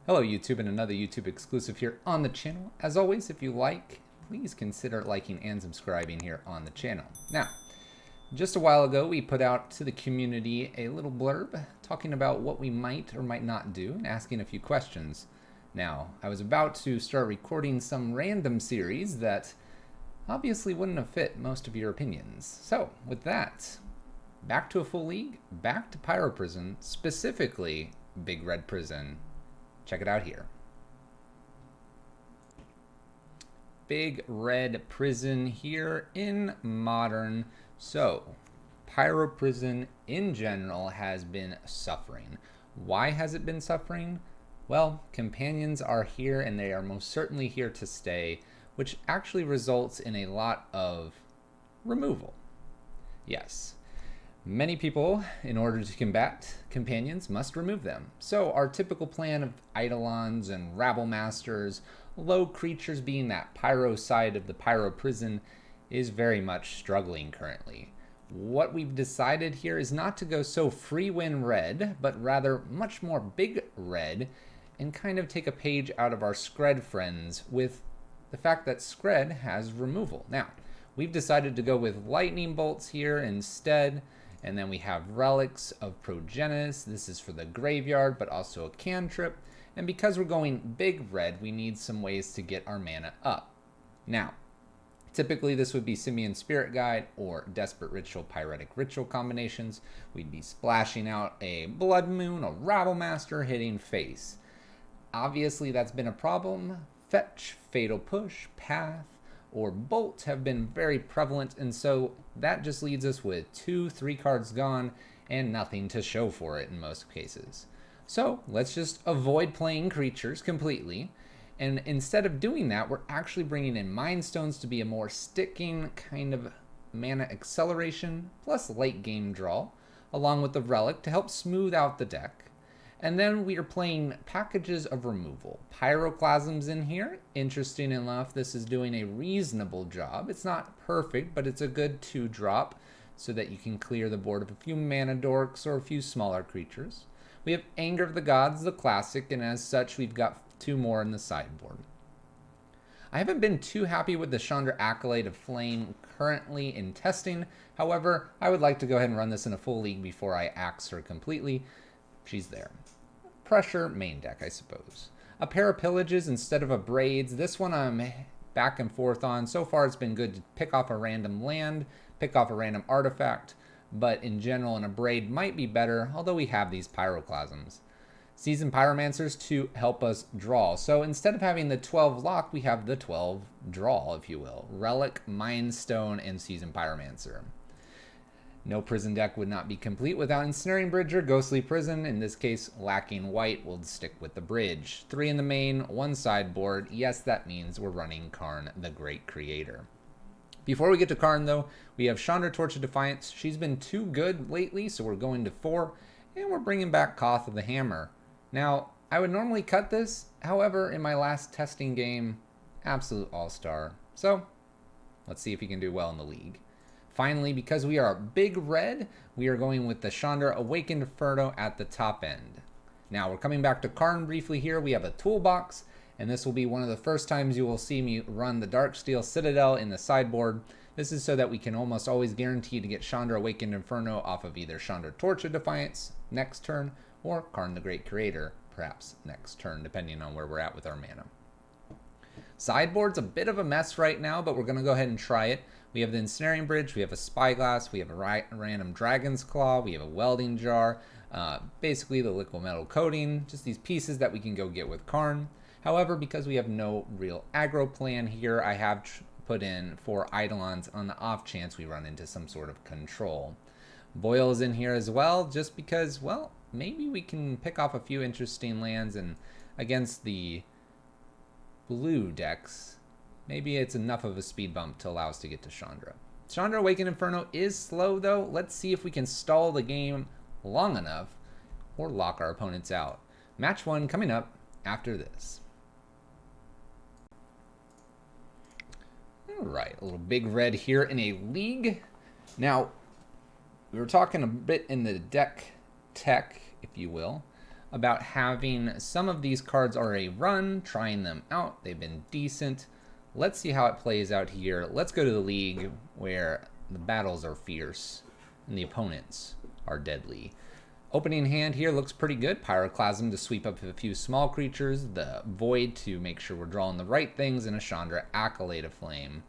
Hello YouTube, and another YouTube exclusive here on the channel. As always, if you like, please consider liking and subscribing here on the channel. Now, just a while ago, we put out to the community a little blurb talking about what we might or might not do and asking a few questions. Now, I was about to start recording some random series that obviously wouldn't have fit most of your opinions. So, with that, back to a full league, back to Pyro Prison, specifically Big Red Prison. Check it out here. Big Red Prison here in Modern. So, Pyro Prison in general has been suffering. Why has it been suffering? Well, companions are here and they are most certainly here to stay, which actually results in a lot of removal. Yes. Many people, in order to combat companions, must remove them. So our typical plan of Eidolons and Rabble Masters, low creatures being that Pyro side of the Pyro Prison, is very much struggling currently. What we've decided here is not to go so free win red, but rather much more big red, and kind of take a page out of our Scred friends with the fact that Scred has removal. Now, we've decided to go with lightning bolts here instead. And then we have Relics of Progenis. This is for the graveyard, but also a cantrip. And because we're going big red, we need some ways to get our mana up. Now, typically this would be Simian Spirit Guide or Desperate Ritual, Pyretic Ritual combinations. We'd be splashing out a Blood Moon, a Rabble Master, hitting face. Obviously that's been a problem. Fetch, Fatal Push, Path, or Bolt have been very prevalent, and so that just leaves us with 2-3 cards gone and nothing to show for it in most cases. So let's just avoid playing creatures completely, and instead of doing that, we're actually bringing in Mind Stones to be a more sticking kind of mana acceleration plus late game draw, along with the Relic to help smooth out the deck. And then we are playing packages of removal. Pyroclasm's in here. Interesting enough, this is doing a reasonable job. It's not perfect, but it's a good 2-drop so that you can clear the board of a few mana dorks or a few smaller creatures. We have Anger of the Gods, the classic, and as such, we've got 2 more in the sideboard. I haven't been too happy with the Chandra Acolyte of Flame currently in testing. However, I would like to go ahead and run this in a full league before I axe her completely. She's there. Pressure main deck, I suppose. A pair of Pillages instead of a Braids. This one I'm back and forth on. So far it's been good to pick off a random land, pick off a random artifact, but in general an Abrade might be better, although we have these Pyroclasms. Seasoned Pyromancers to help us draw. So instead of having the 12 lock, we have the 12 draw, if you will. Relic, Mind Stone, and Seasoned Pyromancer. No prison deck would not be complete without Ensnaring Bridge or Ghostly Prison. In this case, lacking white, we'll stick with the bridge. 3 in the main, 1 sideboard. Yes, that means we're running Karn, the Great Creator. Before we get to Karn, though, we have Chandra Torch of Defiance. She's been too good lately, so we're going to 4. And we're bringing back Koth of the Hammer. Now, I would normally cut this. However, in my last testing game, absolute all-star. So, let's see if he can do well in the league. Finally, because we are big red, we are going with the Chandra Awakened Inferno at the top end. Now, we're coming back to Karn briefly here. We have a toolbox, and this will be one of the first times you will see me run the Darksteel Citadel in the sideboard. This is so that we can almost always guarantee to get Chandra Awakened Inferno off of either Chandra Torch of Defiance next turn, or Karn the Great Creator perhaps next turn, depending on where we're at with our mana. Sideboard's a bit of a mess right now, but we're going to go ahead and try it. We have the Ensnaring Bridge, we have a Spyglass, we have a random Dragon's Claw, we have a Welding Jar, basically the Liquid Metal Coating, just these pieces that we can go get with Karn. However, because we have no real aggro plan here, I have put in 4 Eidolons on the off chance we run into some sort of control. Boyle is in here as well, just because, well, maybe we can pick off a few interesting lands, and against the blue decks, maybe it's enough of a speed bump to allow us to get to Chandra. Chandra Awakened Inferno is slow though. Let's see if we can stall the game long enough or lock our opponents out. Match 1 coming up after this. Alright, a little big red here in a league. Now, we were talking a bit in the deck tech, if you will, about having some of these cards already run, trying them out. They've been decent. Let's see how it plays out here. Let's go to the league where the battles are fierce and the opponents are deadly. Opening hand here looks pretty good. Pyroclasm to sweep up a few small creatures, the Void to make sure we're drawing the right things, and a Chandra Acolyte of Flame.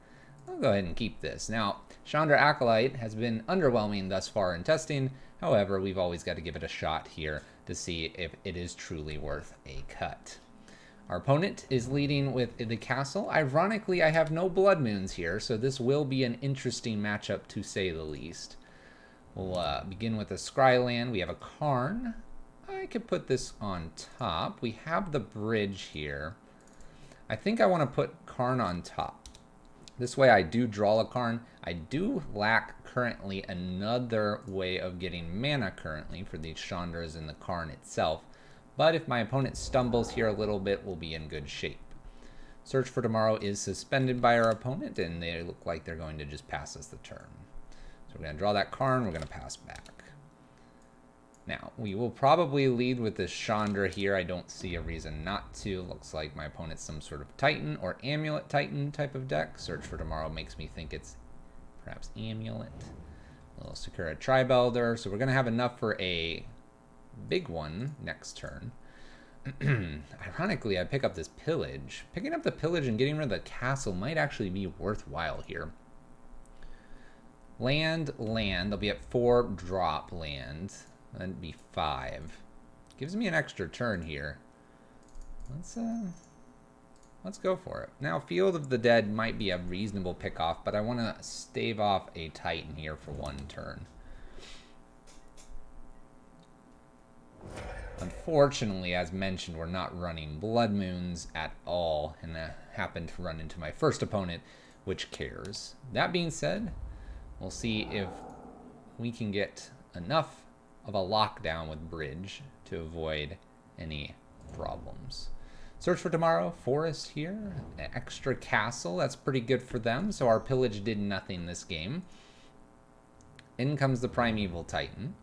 I'll go ahead and keep this. Now, Chandra Acolyte has been underwhelming thus far in testing. However, we've always got to give it a shot here to see if it is truly worth a cut. Our opponent is leading with the castle. Ironically, I have no Blood Moons here, so this will be an interesting matchup to say the least. We'll begin with a Scryland. We have a Karn. I could put this on top. We have the bridge here. I think I want to put Karn on top. This way I do draw a Karn. I do lack currently another way of getting mana currently for these Chandras and the Karn itself. But if my opponent stumbles here a little bit, we'll be in good shape. Search for Tomorrow is suspended by our opponent, and they look like they're going to just pass us the turn. So we're going to draw that Karn, we're going to pass back. Now, we will probably lead with this Chandra here. I don't see a reason not to. Looks like my opponent's some sort of Titan or Amulet Titan type of deck. Search for Tomorrow makes me think it's perhaps Amulet. A little Sakura Tribe Elder. So we're going to have enough for a big one next turn. Ironically, I pick up this Pillage. Picking up the Pillage and getting rid of the castle might actually be worthwhile here. Land. They'll be at 4 drop land. That'd be 5. Gives me an extra turn here. Let's go for it. Now, Field of the Dead might be a reasonable pick-off, but I want to stave off a Titan here for 1 turn. Unfortunately, as mentioned, we're not running Blood Moons at all, and I happened to run into my first opponent, which cares. That being said, we'll see if we can get enough of a lockdown with Bridge to avoid any problems. Search for Tomorrow, Forest here, an extra castle, that's pretty good for them, so our Pillage did nothing this game. In comes the Primeval Titan.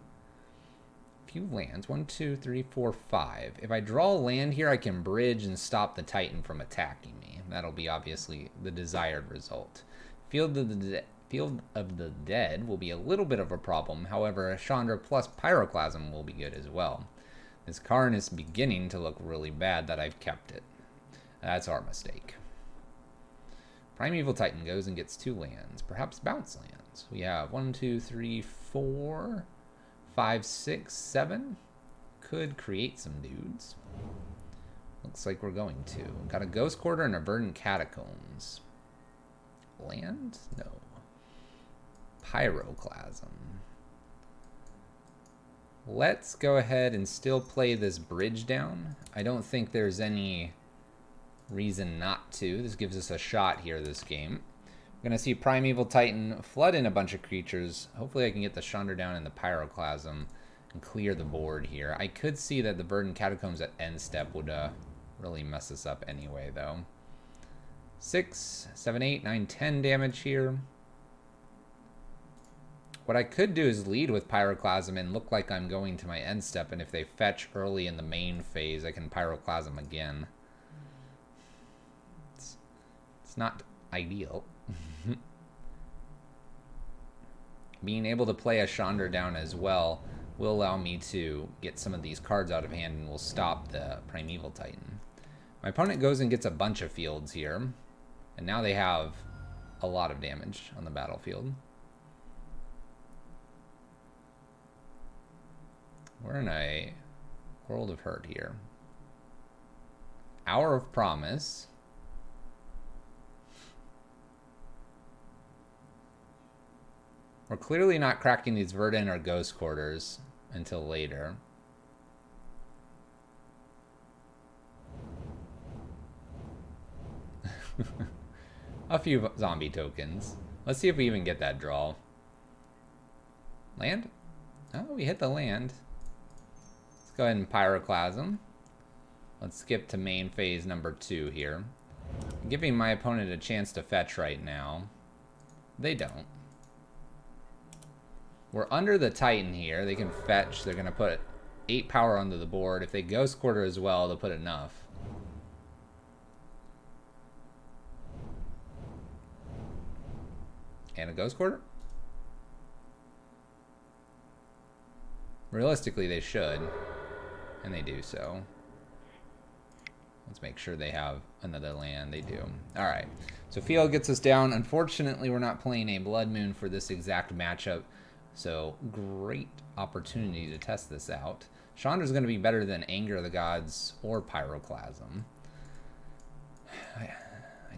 Few lands, 1, 2, 3, 4, 5. If I draw a land here, I can bridge and stop the Titan from attacking me. That'll be obviously the desired result. Field of the Dead will be a little bit of a problem. However, a Chandra plus Pyroclasm will be good as well. This Karn is beginning to look really bad that I've kept it. That's our mistake. Primeval Titan goes and gets 2 lands. Perhaps bounce lands. We have 1, 2, 3, 4, 5, 6, 7. Could create some dudes. Looks like we're going to. Got a Ghost Quarter and a Verdant Catacombs. Land? No. Pyroclasm. Let's go ahead and still play this bridge down. I don't think there's any reason not to. This gives us a shot here this game. I'm going to see Primeval Titan flood in a bunch of creatures. Hopefully I can get the Chandra down in the Pyroclasm and clear the board here. I could see that the Verdant Catacombs at end step would really mess us up anyway, though. 6, 7, 8, 9, 10 damage here. What I could do is lead with Pyroclasm and look like I'm going to my end step, and if they fetch early in the main phase, I can Pyroclasm again. It's not ideal. Being able to play a Chandra down as well will allow me to get some of these cards out of hand and will stop the Primeval Titan. My opponent goes and gets a bunch of fields here, and now they have a lot of damage on the battlefield. We're in a world of hurt here. Hour of Promise. We're clearly not cracking these Verdant or Ghost Quarters until later. A few zombie tokens. Let's see if we even get that draw. Land? Oh, we hit the land. Let's go ahead and Pyroclasm. Let's skip to main phase number 2 here. I'm giving my opponent a chance to fetch right now. They don't. We're under the Titan here. They can fetch. They're going to put 8 power onto the board. If they Ghost Quarter as well, they'll put enough. And a Ghost Quarter? Realistically, they should. And they do so. Let's make sure they have another land. They do. Alright. So field gets us down. Unfortunately, we're not playing a Blood Moon for this exact matchup. So great opportunity to test this out. Chandra's going to be better than Anger of the Gods or Pyroclasm. I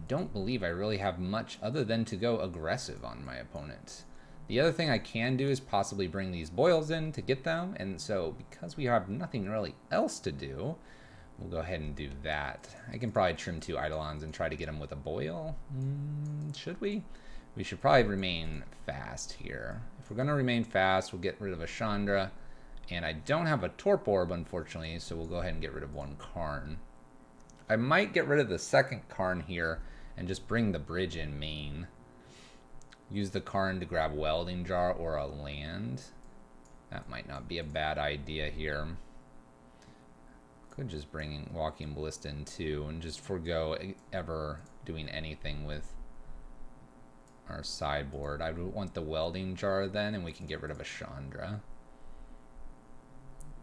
don't believe I really have much other than to go aggressive on my opponent. The other thing I can do is possibly bring these boils in to get them. And so because we have nothing really else to do, we'll go ahead and do that. I can probably trim 2 Eidolons and try to get them with a boil. Should we? We should probably remain fast here. If we're going to remain fast, we'll get rid of a Chandra. And I don't have a Torp Orb, unfortunately, so we'll go ahead and get rid of 1 Karn. I might get rid of the second Karn here and just bring the bridge in main. Use the Karn to grab Welding Jar or a land. That might not be a bad idea here. Could just bring Walking Ballista in too and just forego ever doing anything with our sideboard. I would want the Welding Jar then, and we can get rid of a Chandra.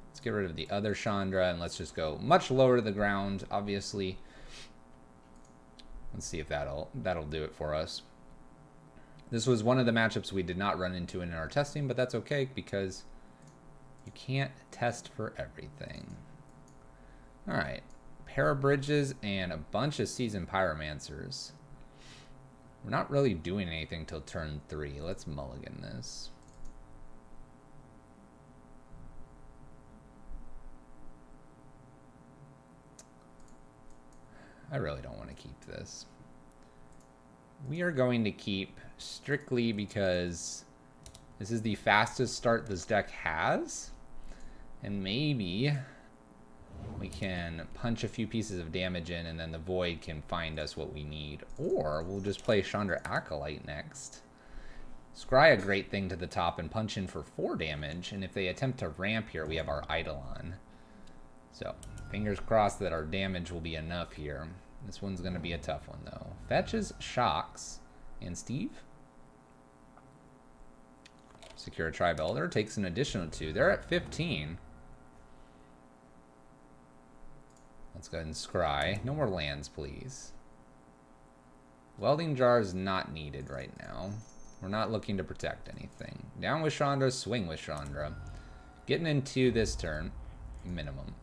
Let's get rid of the other Chandra, and let's just go much lower to the ground, obviously. Let's see if that'll do it for us. This was one of the matchups we did not run into in our testing, but that's okay because you can't test for everything. Alright, pair of bridges and a bunch of Seasoned Pyromancers. We're not really doing anything till turn 3. Let's mulligan this. I really don't want to keep this. We are going to keep strictly because this is the fastest start this deck has. And maybe we can punch a few pieces of damage in and then the Void can find us what we need. Or we'll just play Chandra Acolyte next. Scry a great thing to the top and punch in for 4 damage. And if they attempt to ramp here, we have our Eidolon. So, fingers crossed that our damage will be enough here. This one's going to be a tough one, though. Fetches, Shocks, and Steve. Secure a Tribe Elder, takes an additional 2. They're at 15. Let's go ahead and scry. No more lands, please. Welding Jar is not needed right now. We're not looking to protect anything. Down with Chandra, swing with Chandra. Getting into this turn, minimum.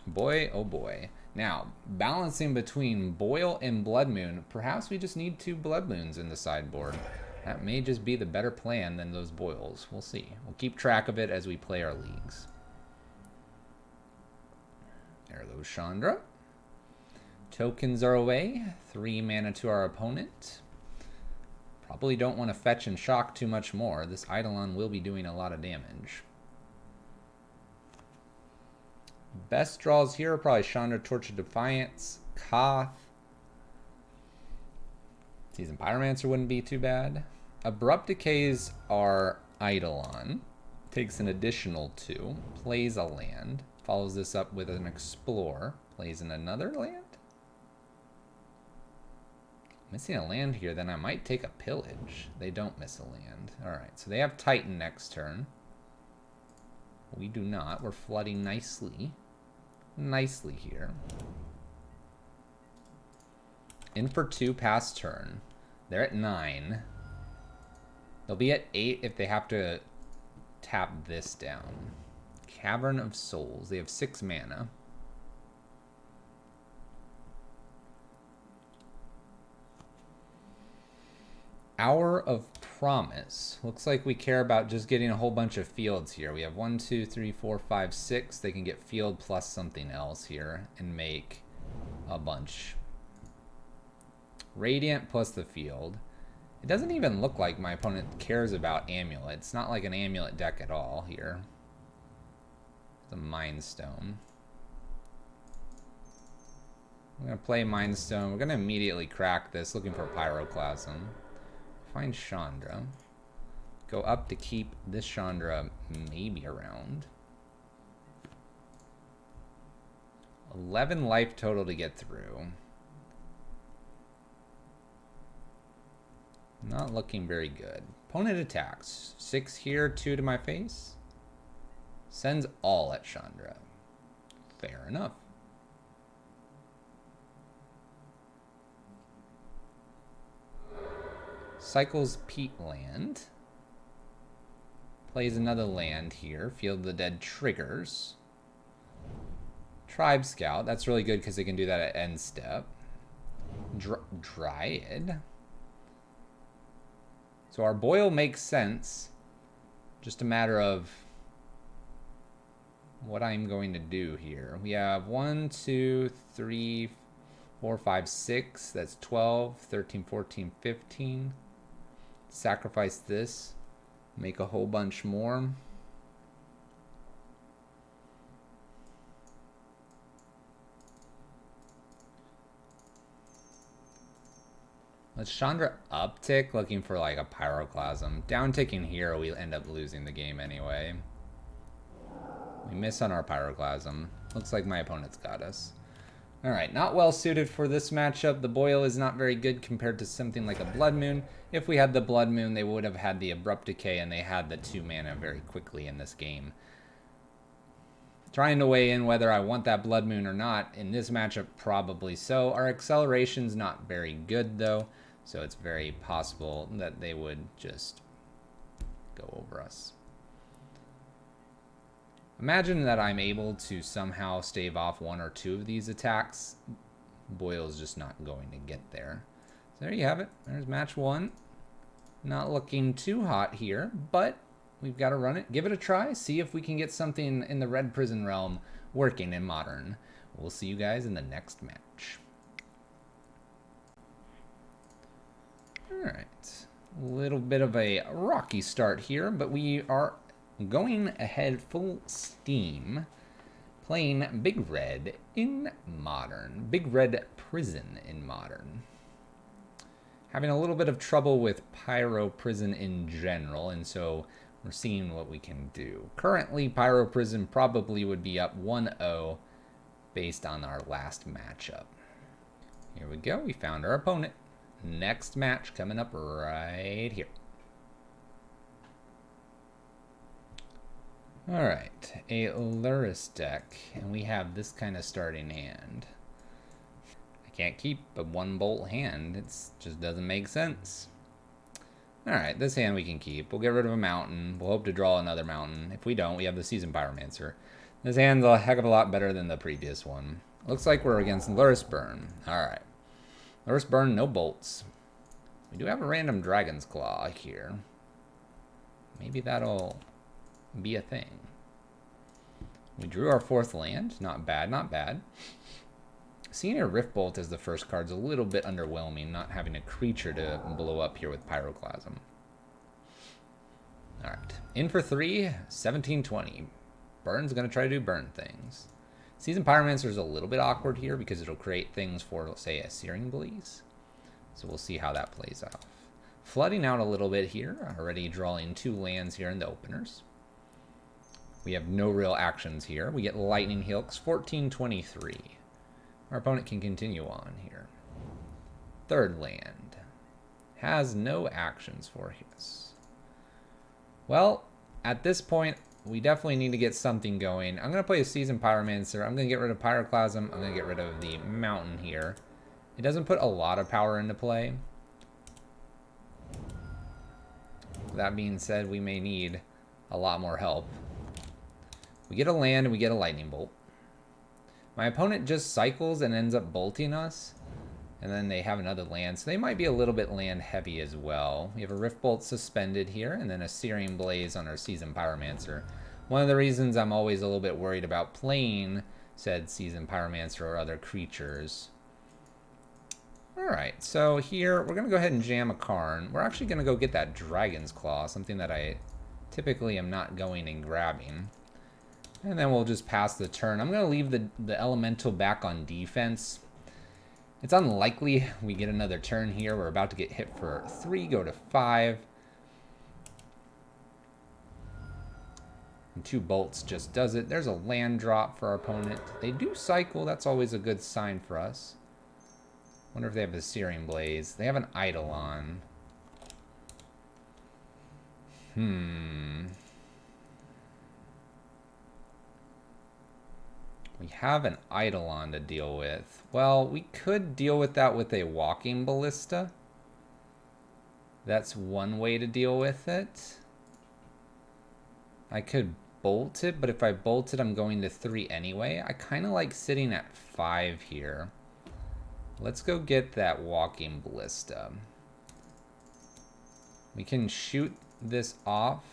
Boy, oh boy. Now, balancing between Boil and Blood Moon, perhaps we just need 2 Blood Moons in the sideboard. That may just be the better plan than those Boils. We'll see. We'll keep track of it as we play our leagues. There goes Chandra. Tokens are away. 3 mana to our opponent. Probably don't want to fetch and shock too much more. This Eidolon will be doing a lot of damage. Best draws here are probably Chandra, Torch of Defiance, Koth. Seasoned Pyromancer wouldn't be too bad. Abrupt Decays are Eidolon. Takes an additional 2. Plays a land. Follows this up with an Explore. Plays in another land. Missing a land here, then I might take a Pillage. They don't miss a land. Alright, so they have Titan next turn. We do not. We're flooding nicely. Nicely here. In for 2 past turn. They're at 9. They'll be at 8 if they have to tap this down. Cavern of Souls. They have 6 mana. Hour of Promise. Looks like we care about just getting a whole bunch of fields here. We have 1, 2, 3, 4, 5, 6. They can get field plus something else here and make a bunch. Radiant plus the field. It doesn't even look like my opponent cares about Amulet. It's not like an Amulet deck at all here. It's a Mind Stone. I'm going to play Mind Stone. We're going to immediately crack this, looking for Pyroclasm. Find Chandra. Go up to keep this Chandra maybe around. 11 life total to get through. Not looking very good. Opponent attacks. 6 here, 2 to my face. Sends all at Chandra. Fair enough. Cycles Peat land. Plays another land here. Field of the Dead triggers. Tribe Scout. That's really good because they can do that at end step. Dryad. So our boil makes sense. Just a matter of what I'm going to do here. We have 1, 2, 3, 4, 5, 6. That's 12, 13, 14, 15. Sacrifice this. Make a whole bunch more. Let's Chandra uptick, looking for like a Pyroclasm. Downticking here, we end up losing the game anyway. We miss on our Pyroclasm. Looks like my opponent's got us. Alright, not well suited for this matchup. The Boil is not very good compared to something like a Blood Moon. If we had the Blood Moon, they would have had the Abrupt Decay, and they had the 2 mana very quickly in this game. Trying to weigh in whether I want that Blood Moon or not. In this matchup, probably so. Our acceleration's not very good, though, so it's very possible that they would just go over us. Imagine that I'm able to somehow stave off 1 or 2 of these attacks. Boyle's just not going to get there. So there you have it. There's match 1. Not looking too hot here, but we've got to run it. Give it a try. See if we can get something in the Red Prison realm working in Modern. We'll see you guys in the next match. Alright. A little bit of a rocky start here, but we are going ahead full steam, playing Big Red in Modern. Big Red Prison in Modern. Having a little bit of trouble with Pyro Prison in general, and so we're seeing what we can do. Currently, Pyro Prison probably would be up 1-0 based on our last matchup. Here we go. We found our opponent. Next match coming up right here. Alright, a Luris deck, and we have this kind of starting hand. I can't keep a 1-bolt hand, it just doesn't make sense. Alright, this hand we can keep. We'll get rid of a mountain, we'll hope to draw another mountain. If we don't, we have the Seasoned Pyromancer. This hand's a heck of a lot better than the previous one. Looks like we're against Luris Burn. Alright. Luris Burn, no bolts. We do have a random Dragon's Claw here. Maybe that'll be a thing. We drew our 4th land. Not bad, not bad. Seeing a Riftbolt as the first card's a little bit underwhelming, not having a creature to blow up here with Pyroclasm. Alright. In for 3, 1720. Burn's going to try to do burn things. Seasoned Pyromancer is a little bit awkward here because it'll create things for, let's say, a Searing Blaze. So we'll see how that plays out. Flooding out a little bit here. Already drawing 2 lands here in the openers. We have no real actions here. We get Lightning Hilks, 1423. Our opponent can continue on here. 3rd land. Has no actions for us. Well, at this point, we definitely need to get something going. I'm going to play a Seasoned Pyromancer. I'm going to get rid of Pyroclasm. I'm going to get rid of the mountain here. It doesn't put a lot of power into play. That being said, we may need a lot more help. We get a land and we get a Lightning Bolt. My opponent just cycles and ends up bolting us. And then they have another land, so they might be a little bit land heavy as well. We have a Riftbolt suspended here, and then a Searing Blaze on our Seasoned Pyromancer. One of the reasons I'm always a little bit worried about playing said Seasoned Pyromancer or other creatures. Alright, so here we're going to go ahead and jam a Karn. We're actually going to go get that Dragon's Claw, something that I typically am not going and grabbing. And then we'll just pass the turn. I'm going to leave the Elemental back on defense. It's unlikely we get another turn here. We're about to get hit for 3, go to 5. And 2 bolts just does it. There's a land drop for our opponent. They do cycle. That's always a good sign for us. Wonder if they have a Searing Blaze. They have an Eidolon. We have an Eidolon to deal with. Well, we could deal with that with a Walking Ballista. That's one way to deal with it. I could bolt it, but if I bolt it, I'm going to 3 anyway. I kind of like sitting at 5 here. Let's go get that Walking Ballista. We can shoot this off.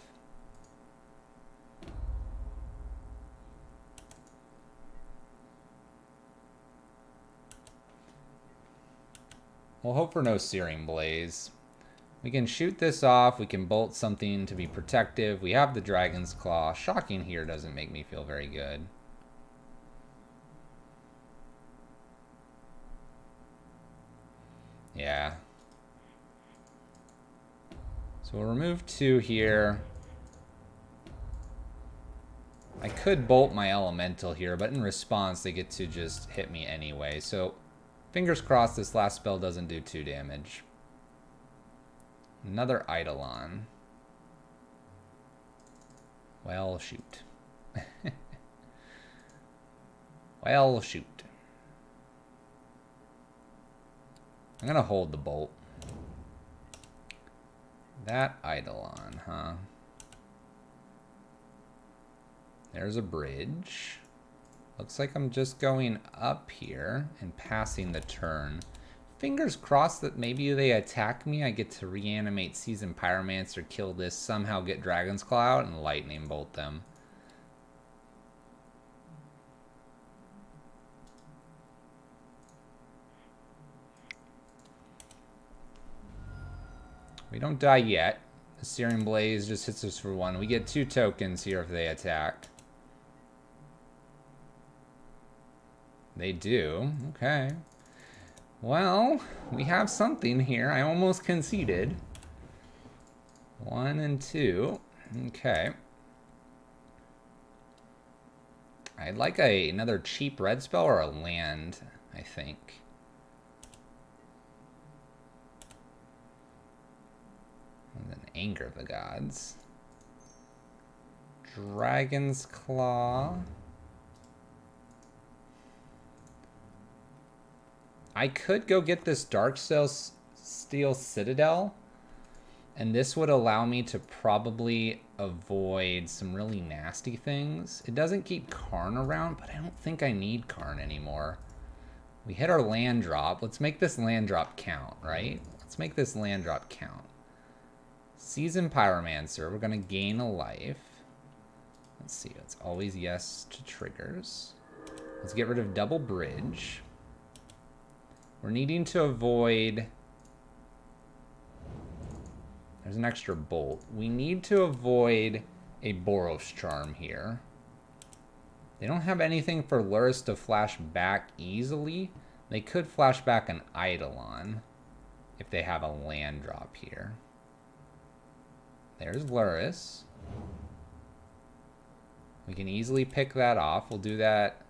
We'll hope for no Searing Blaze. We can shoot this off. We can bolt something to be protective. We have the Dragon's Claw. Shocking here doesn't make me feel very good. Yeah. So we'll remove 2 here. I could bolt my Elemental here, but in response, they get to just hit me anyway. So fingers crossed this last spell doesn't do 2 damage. Another Eidolon. Well, shoot. Well, shoot. I'm gonna hold the bolt. That Eidolon, huh? There's a bridge. Looks like I'm just going up here and passing the turn. Fingers crossed that maybe they attack me. I get to reanimate Seasoned Pyromancer, kill this, somehow get Dragon's Claw out, and lightning bolt them. We don't die yet. The Searing Blaze just hits us for 1. We get 2 tokens here if they attack. They do. Okay. Well, we have something here. I almost conceded. 1 and 2. Okay. I'd like another cheap red spell or a land, I think. And then Anger of the Gods. Dragon's Claw. I could go get this Darksteel Citadel, and this would allow me to probably avoid some really nasty things. It doesn't keep Karn around, but I don't think I need Karn anymore. We hit our land drop. Let's make this land drop count, right? Let's make this land drop count. Seasoned Pyromancer, we're going to gain a life. Let's see, it's always yes to triggers. Let's get rid of Double Bridge. We're needing to avoid... There's an extra bolt. We need to avoid a Boros Charm here. They don't have anything for Luris to flash back easily. They could flash back an Eidolon if they have a land drop here. There's Luris. We can easily pick that off. We'll do that.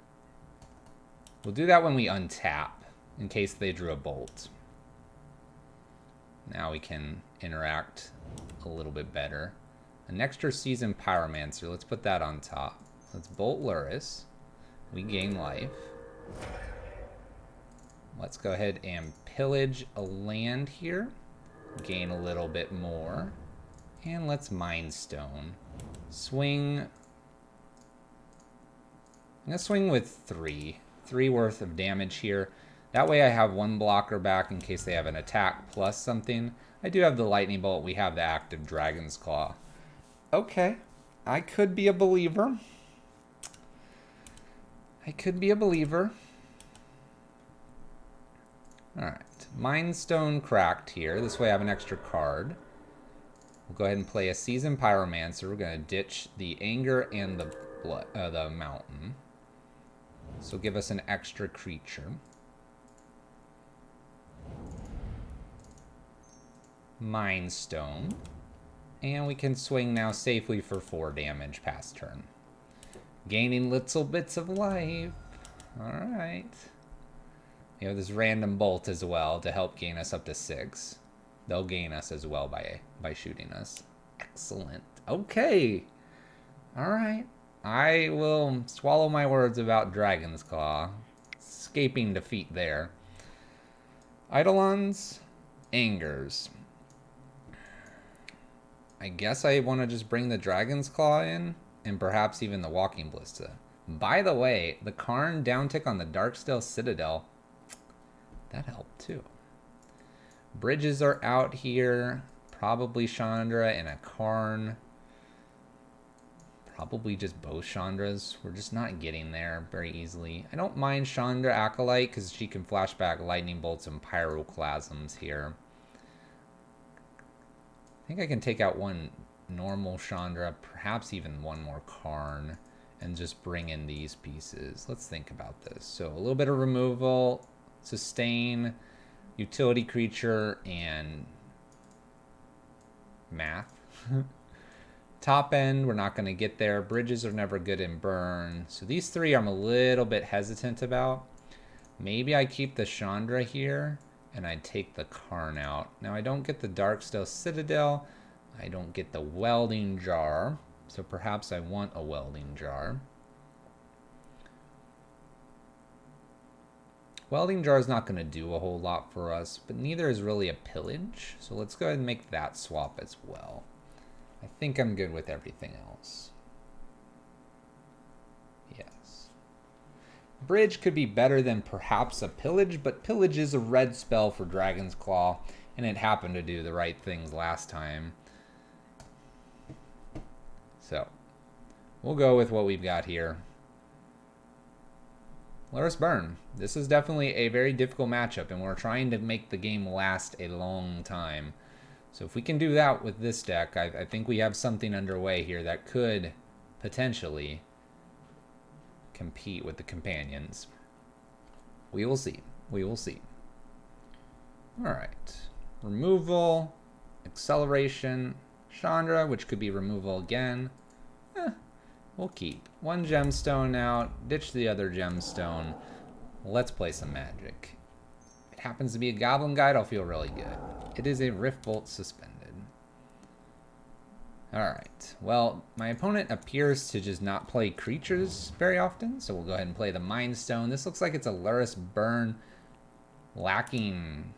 We'll do that when we untap, in case they drew a bolt. Now we can interact a little bit better. An extra Seasoned Pyromancer. Let's put that on top. Let's bolt Luris. We gain life. Let's go ahead and pillage a land here. Gain a little bit more. And let's Mind Stone. Swing. I'm going to swing with 3. 3 worth of damage here. That way I have 1 blocker back in case they have an attack plus something. I do have the Lightning Bolt. We have the active Dragon's Claw. Okay. I could be a believer. I could be a believer. Alright. Mind Stone cracked here. This way I have an extra card. We'll go ahead and play a Seasoned Pyromancer. We're going to ditch the Anger and the Mountain. So give us an extra creature. Mind Stone. And we can swing now safely for 4 damage past turn. Gaining little bits of life. Alright. You have this random bolt as well to help gain us up to 6. They'll gain us as well by shooting us. Excellent. Okay. Alright. I will swallow my words about Dragon's Claw. Escaping defeat there. Eidolons. Angers. I guess I want to just bring the Dragon's Claw in. And perhaps even the Walking Ballista. By the way, the Karn downtick on the Darksteel Citadel, that helped too. Bridges are out here. Probably Chandra and a Karn. Probably just both Chandras. We're just not getting there very easily. I don't mind Chandra Acolyte because she can flashback Lightning Bolts and Pyroclasms here. I think I can take out one normal Chandra, perhaps even one more Karn, and just bring in these pieces. Let's think about this. So a little bit of removal, sustain, utility creature, and math. Top end, we're not going to get there. Bridges are never good in burn. So these 3 I'm a little bit hesitant about. Maybe I keep the Chandra here, and I take the Karn out. Now I don't get the Darksteel Citadel. I don't get the Welding Jar, so perhaps I want a Welding Jar. Welding Jar is not going to do a whole lot for us, but neither is really a Pillage, so let's go ahead and make that swap as well. I think I'm good with everything else. Yes. Bridge could be better than perhaps a Pillage, but Pillage is a red spell for Dragon's Claw, and it happened to do the right things last time. So, we'll go with what we've got here. Lair's Burn. This is definitely a very difficult matchup, and we're trying to make the game last a long time. So if we can do that with this deck, I think we have something underway here that could potentially compete with the companions. We will see. We will see. Alright. Removal. Acceleration. Chandra, which could be removal again. We'll keep. 1 gemstone out. Ditch the other gemstone. Let's play some magic. If it happens to be a Goblin Guide, I'll feel really good. It is a Rift Bolt suspended. Alright. Well, my opponent appears to just not play creatures very often, so we'll go ahead and play the Mind Stone. This looks like it's a Lair's Burn lacking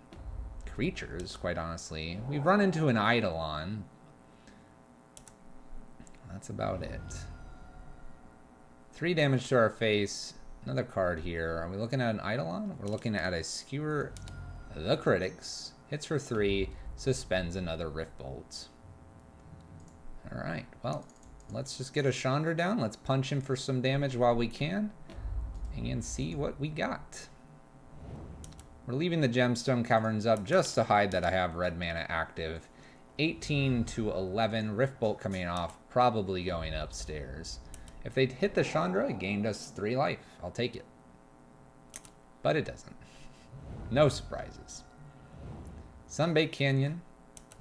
creatures, quite honestly. We've run into an Eidolon. That's about it. 3 damage to our face. Another card here. Are we looking at an Eidolon? We're looking at a Skewer the Critics. Hits for 3. Suspends another Rift Bolt. Alright, well, let's just get a Chandra down. Let's punch him for some damage while we can. And see what we got. We're leaving the Gemstone Caverns up just to hide that I have red mana active. 18 to 11. Rift Bolt coming off. Probably going upstairs. If they'd hit the Chandra, it gained us 3 life. I'll take it. But it doesn't. No surprises. Sunbaked Canyon.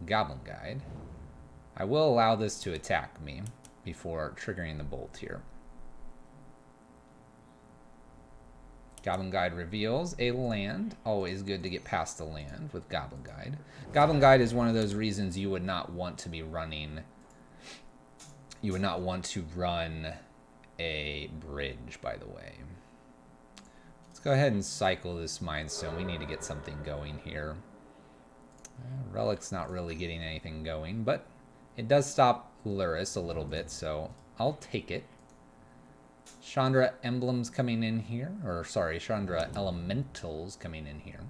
Goblin Guide. I will allow this to attack me before triggering the bolt here. Goblin Guide reveals a land. Always good to get past the land with Goblin Guide. Goblin Guide is one of those reasons you would not want to be running. You would not want to run a bridge, by the way. Let's go ahead and cycle this Mind Stone. We need to get something going here. Relic's not really getting anything going, but it does stop Luris a little bit, so I'll take it. Chandra Emblems coming in here, or sorry, Chandra Elementals coming in here.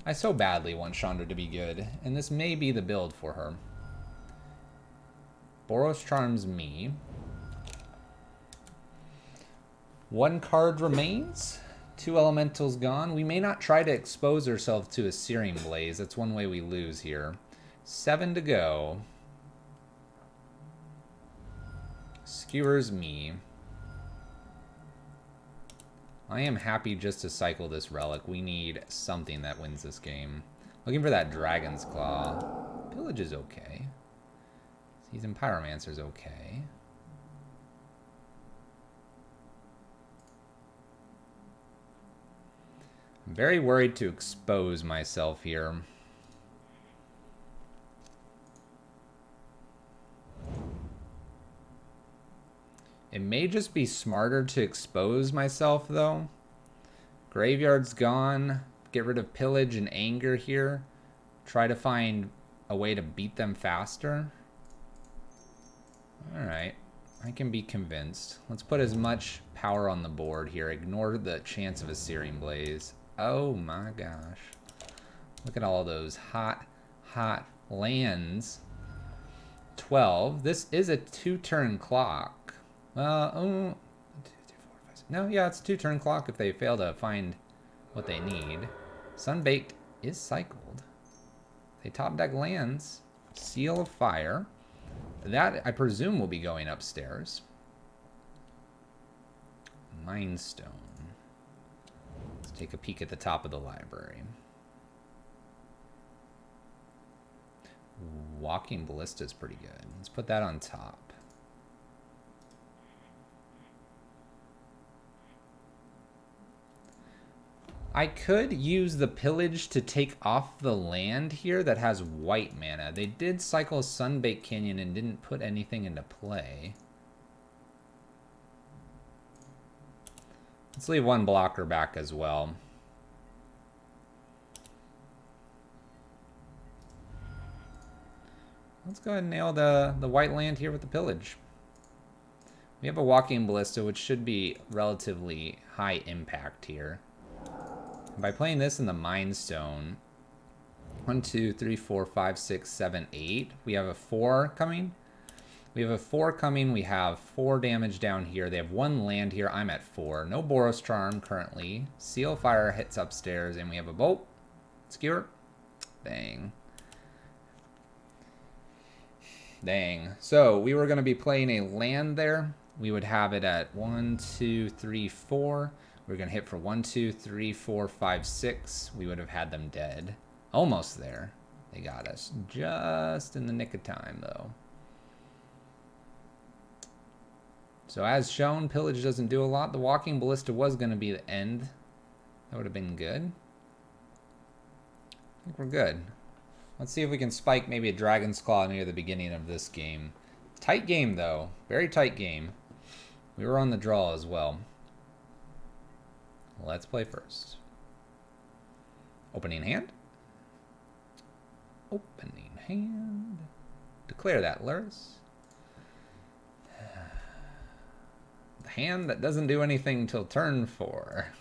I so badly want Chandra to be good, and this may be the build for her. Boros Charms me. 1 card remains. 2 elementals gone. We may not try to expose ourselves to a Searing Blaze. That's one way we lose here. 7 to go. Skewers me. I am happy just to cycle this Relic. We need something that wins this game. Looking for that Dragon's Claw. Pillage is okay. Seasoned Pyromancer's okay. I'm very worried to expose myself here. It may just be smarter to expose myself, though. Graveyard's gone. Get rid of Pillage and Anger here. Try to find a way to beat them faster. Alright. I can be convinced. Let's put as much power on the board here. Ignore the chance of a Searing Blaze. Oh my gosh. Look at all those hot, hot lands. 12. This is a 2-turn clock. Oh, 2, 3, 4, 5, 6. No, yeah, it's a 2-turn clock if they fail to find what they need. Sunbaked is cycled. They top deck lands. Seal of Fire. That, I presume, will be going upstairs. Mind Stone. Let's take a peek at the top of the library. Walking Ballista is pretty good. Let's put that on top. I could use the Pillage to take off the land here that has white mana. They did cycle Sunbaked Canyon and didn't put anything into play. Let's leave one blocker back as well. Let's go ahead and nail the white land here with the Pillage. We have a Walking Ballista, which should be relatively high impact here. By playing this in the Mind Stone, 1, 2, 3, 4, 5, 6, 7, 8. We have a 4 coming. We have 4 damage down here. They have 1 land here. I'm at 4. No Boros Charm currently. Seal Fire hits upstairs, and we have a Bolt. Skewer. Dang. Dang. So we were going to be playing a land there. We would have it at 1, 2, 3, 4. We're going to hit for 1, 2, 3, 4, 5, 6. We would have had them dead. Almost there. They got us just in the nick of time, though. So as shown, Pillage doesn't do a lot. The Walking Ballista was going to be the end. That would have been good. I think we're good. Let's see if we can spike maybe a Dragon's Claw near the beginning of this game. Tight game, though. Very tight game. We were on the draw as well. Let's play first. Opening hand. Opening hand. Declare that, Luris. The hand that doesn't do anything till turn 4.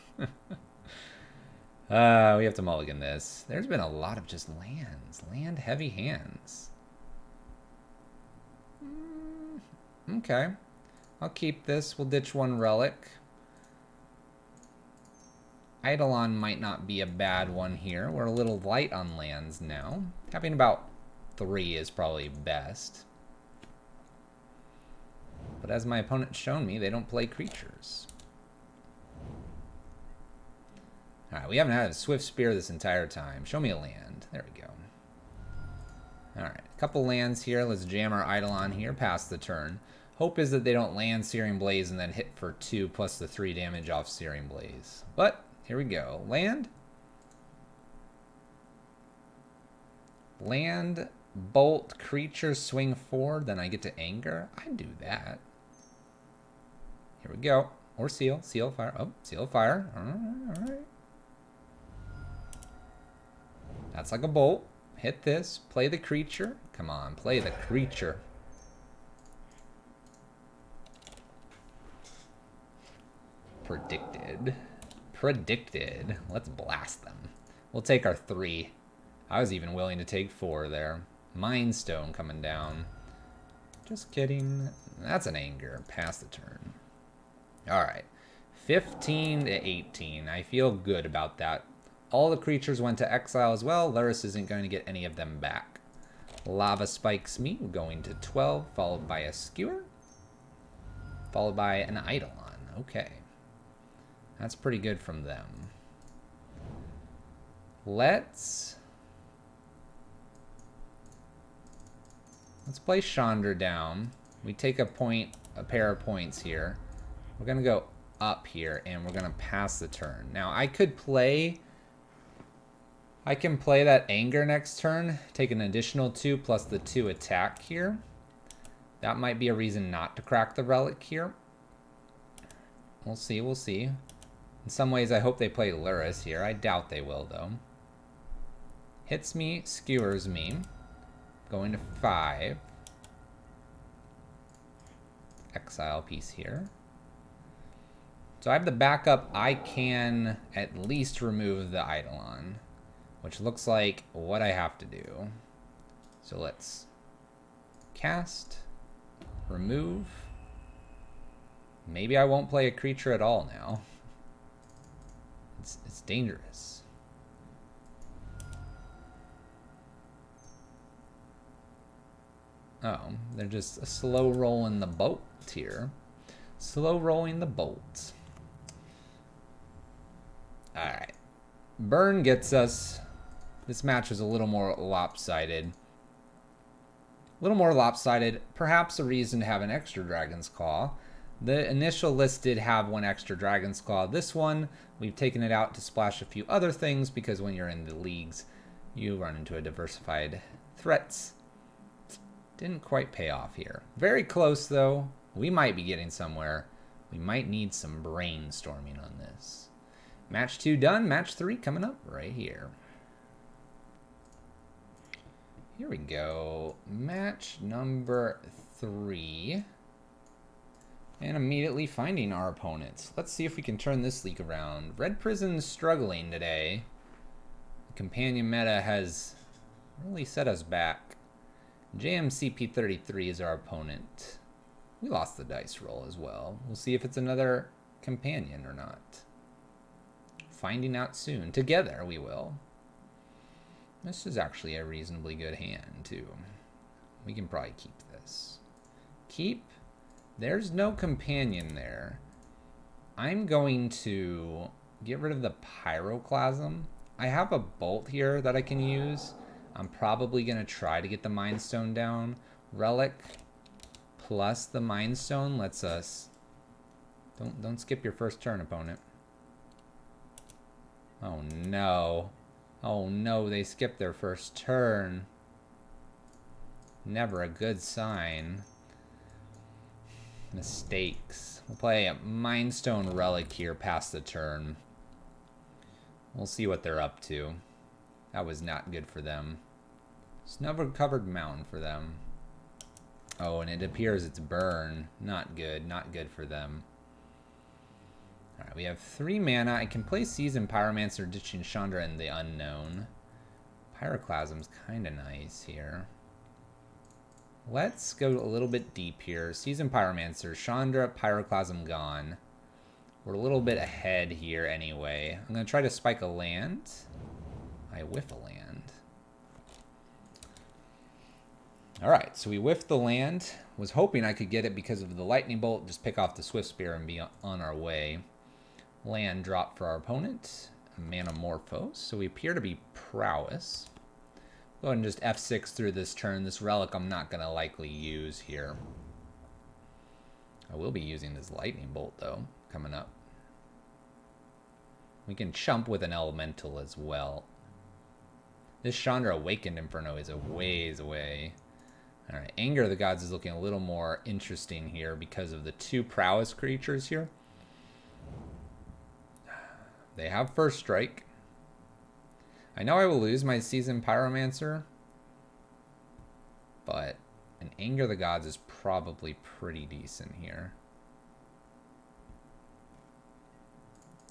We have to mulligan this. There's been a lot of just lands. Land-heavy hands. Okay. I'll keep this. We'll ditch 1 relic. Eidolon might not be a bad one here. We're a little light on lands now. Having about 3 is probably best. But as my opponent's shown me, they don't play creatures. Alright, we haven't had a Swift Spear this entire time. Show me a land. There we go. Alright, a couple lands here. Let's jam our Eidolon here past the turn. Hope is that they don't land Searing Blaze and then hit for 2 plus the 3 damage off Searing Blaze. But here we go. Land. Land, bolt, creature, swing 4. Then I get to anger. I do that. Here we go. Or seal. Seal fire. Oh, seal fire. All right. That's like a bolt. Hit this. Play the creature. Come on. Play the creature. Predicted. Predicted. Let's blast them. We'll take our 3. I was even willing to take 4 there. Mind Stone coming down. Just kidding. That's an anger. Pass the turn. Alright. 15 to 18. I feel good about that. All the creatures went to exile as well. Luris isn't going to get any of them back. Lava spikes me. Going to 12. Followed by a Skewer. Followed by an Eidolon. Okay. That's pretty good from them. Let's Let's play Chandra down. We take a pair of points here. We're going to go up here, and we're going to pass the turn. Now, I can play that Anger next turn, take an additional 2 plus the 2 attack here. That might be a reason not to crack the Relic here. We'll see, we'll see. In some ways, I hope they play Luris here. I doubt they will, though. Hits me, skewers me. Going to 5. Exile piece here. So I have the backup. I can at least remove the Eidolon, which looks like what I have to do. So let's cast, remove. Maybe I won't play a creature at all now. It's dangerous. Oh, they're just slow rolling the boat here. Slow rolling the boat. Alright. Burn gets us. This match was a little more lopsided. Perhaps a reason to have an extra Dragon's Claw. The initial list did have one extra Dragon's Claw. This one, we've taken it out to splash a few other things because when you're in the leagues, you run into a diversified threats. Didn't quite pay off here. Very close, though. We might be getting somewhere. We might need some brainstorming on this. Match 2 done. Match 3 coming up right here. Here we go. Match number 3. And immediately finding our opponents. Let's see if we can turn this league around. Red Prison's struggling today. The companion meta has really set us back. JMCP33 is our opponent. We lost the dice roll as well. We'll see if it's another companion or not. Finding out soon. Together we will. This is actually a reasonably good hand, too. We can probably keep this. Keep. There's no companion there. I'm going to get rid of the Pyroclasm. I have a bolt here that I can use. I'm probably going to try to get the Mind Stone down. Relic plus the Mind Stone lets us... Don't skip your first turn, opponent. Oh no. Oh no, they skipped their first turn. Never a good sign. Mistakes. We'll play a Mind Stone Relic here past the turn. We'll see what they're up to. That was not good for them. Snow-covered mountain for them. Oh, and it appears it's burn. Not good. Not good for them. Alright, we have 3 mana. I can play Seasoned Pyromancer, ditching Chandra and the Unknown. Pyroclasm's kind of nice here. Let's go a little bit deep here. Seasoned Pyromancer, Chandra, Pyroclasm gone. We're a little bit ahead here anyway. I'm going to try to spike a land. I whiff a land. Alright, so we whiffed the land. Was hoping I could get it because of the Lightning Bolt. Just pick off the Swift Spear and be on our way. Land drop for our opponent. A Manamorphose. So we appear to be Prowess. Go ahead and just F6 through this turn. This Relic I'm not going to likely use here. I will be using this Lightning Bolt, though, coming up. We can chump with an Elemental as well. This Chandra Awakened Inferno is a ways away. Alright, Anger of the Gods is looking a little more interesting here because of the 2 Prowess creatures here. They have First Strike. I know I will lose my Seasoned Pyromancer, but an Anger of the Gods is probably pretty decent here.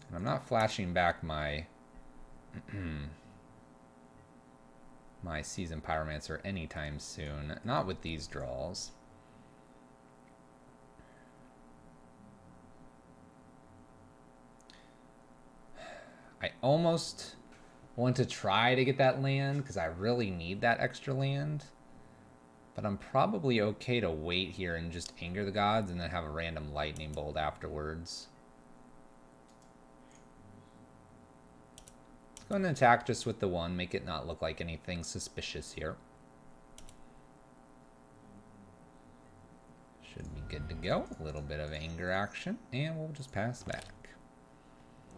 And I'm not flashing back my my Seasoned Pyromancer anytime soon. Not with these draws. I almost want to try to get that land because I really need that extra land. But I'm probably okay to wait here and just Anger the Gods and then have a random Lightning Bolt afterwards. Let's go ahead and attack just with the 1. Make it not look like anything suspicious here. Should be good to go. A little bit of anger action, and we'll just pass back.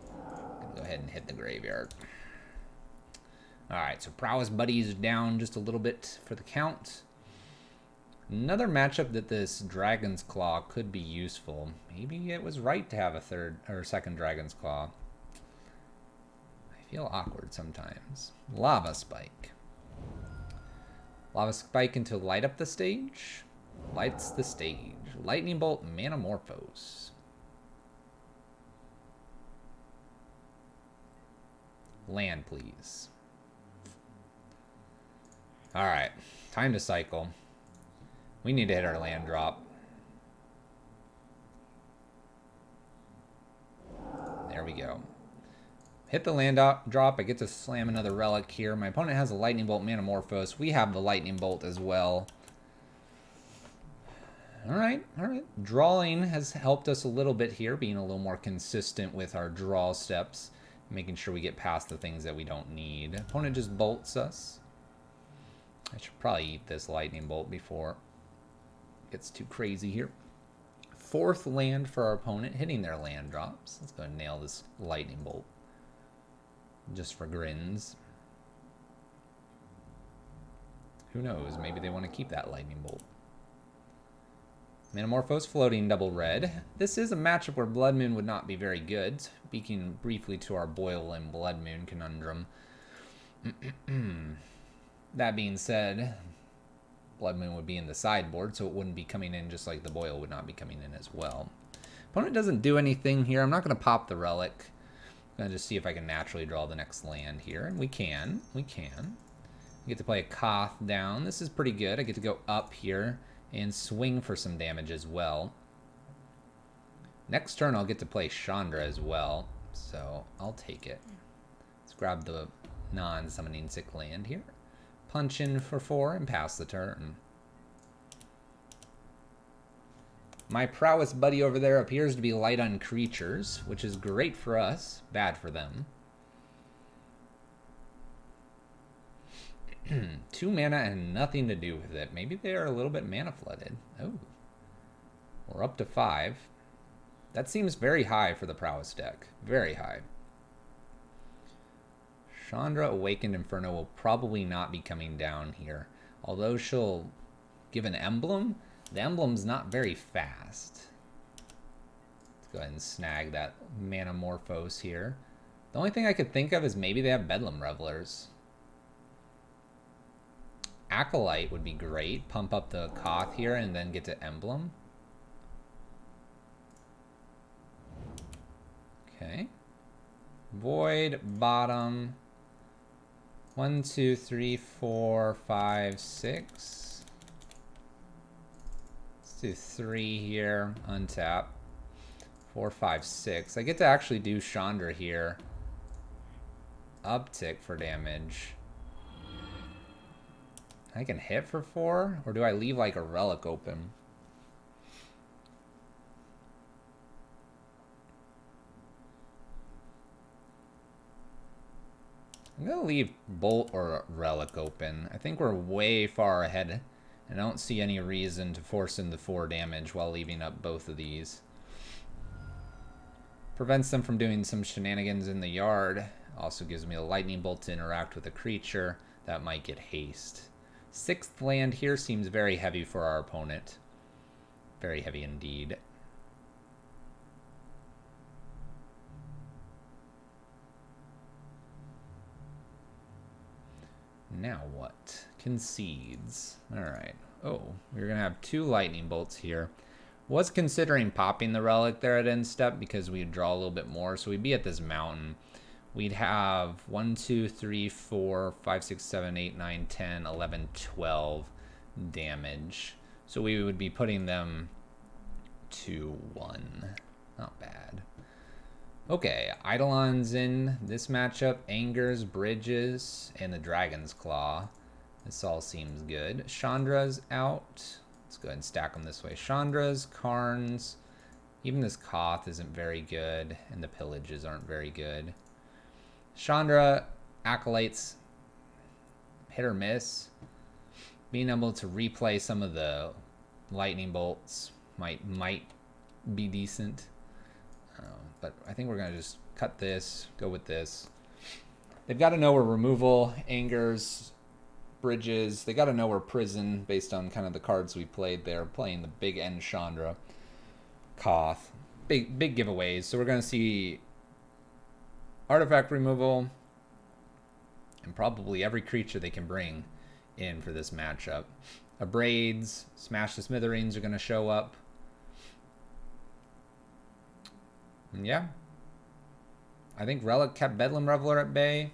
Gonna go ahead and hit the graveyard. Alright, so Prowess Buddy is down just a little bit for the count. Another matchup that this Dragon's Claw could be useful. Maybe it was right to have a third or second Dragon's Claw. I feel awkward sometimes. Lava Spike. Lava Spike into light up the stage. Lights the stage. Lightning Bolt, Manamorphose. Land, please. Alright, time to cycle. We need to hit our land drop. There we go. Hit the land drop. I get to slam another relic here. My opponent has a Lightning Bolt, Manamorphose. We have the Lightning Bolt as well. Alright, alright. Drawing has helped us a little bit here, being a little more consistent with our draw steps, making sure we get past the things that we don't need. Opponent just bolts us. I should probably eat this Lightning Bolt before it gets too crazy here. Fourth land for our opponent, hitting their land drops. Let's go and nail this Lightning Bolt. Just for grins. Who knows? Maybe they want to keep that Lightning Bolt. Manamorphose floating double red. This is a matchup where Blood Moon would not be very good. Speaking briefly to our Boil and Blood Moon conundrum. That being said, Blood Moon would be in the sideboard, so it wouldn't be coming in just like the Boil would not be coming in as well. Opponent doesn't do anything here. I'm not going to pop the relic. I'm going to just see if I can naturally draw the next land here. And we can. We can. We get to play a Koth down. This is pretty good. I get to go up here and swing for some damage as well. Next turn, I'll get to play Chandra as well, so I'll take it. Let's grab the non-summoning sick land here. Punch in for 4 and pass the turn. My Prowess Buddy over there appears to be light on creatures, which is great for us, bad for them. 2 mana and nothing to do with it. Maybe they are a little bit mana flooded. Oh. We're up to 5. That seems very high for the Prowess deck. Very high. Chandra Awakened Inferno will probably not be coming down here. Although she'll give an emblem, the emblem's not very fast. Let's go ahead and snag that Manamorphose here. The only thing I could think of is maybe they have Bedlam Revelers. Acolyte would be great. Pump up the Koth here and then get to Emblem. Okay. Void, bottom. 1, 2, 3, 4, 5, 6. Let's do 3 here. Untap. 4, 5, 6. I get to actually do Chandra here. Uptick for damage. I can hit for 4, or do I leave like a relic open? I'm gonna leave Bolt or Relic open. I think we're way far ahead, and I don't see any reason to force in the 4 damage while leaving up both of these. Prevents them from doing some shenanigans in the yard. Also gives me a Lightning Bolt to interact with a creature that might get haste. 6th land here seems very heavy for our opponent. Very heavy indeed. Now what? Concedes. Alright. Oh, we're going to have 2 Lightning Bolts here. Was considering popping the relic there at end step because we'd draw a little bit more. So we'd be at this mountain. We'd have 1, 2, 3, 4, 5, 6, 7, 8, 9, 10, 11, 12 damage. So we would be putting them to 1. Not bad. Okay, Eidolon's in this matchup. Angers, Bridges, and the Dragon's Claw. This all seems good. Chandra's out. Let's go ahead and stack them this way. Chandra's, Karn's. Even this Koth isn't very good, and the Pillages aren't very good. Chandra, Acolytes, hit or miss. Being able to replay some of the Lightning Bolts might be decent. But I think we're going to just cut this, go with this. They've got to know where removal, angers, bridges. They got to know where prison based on kind of the cards we played there. Playing the big end Chandra, Koth. Big giveaways. So we're going to see artifact removal and probably every creature they can bring in for this matchup. Abrades, Smash the Smithereens are going to show up. And yeah. I think Relic kept Bedlam Reveler at bay.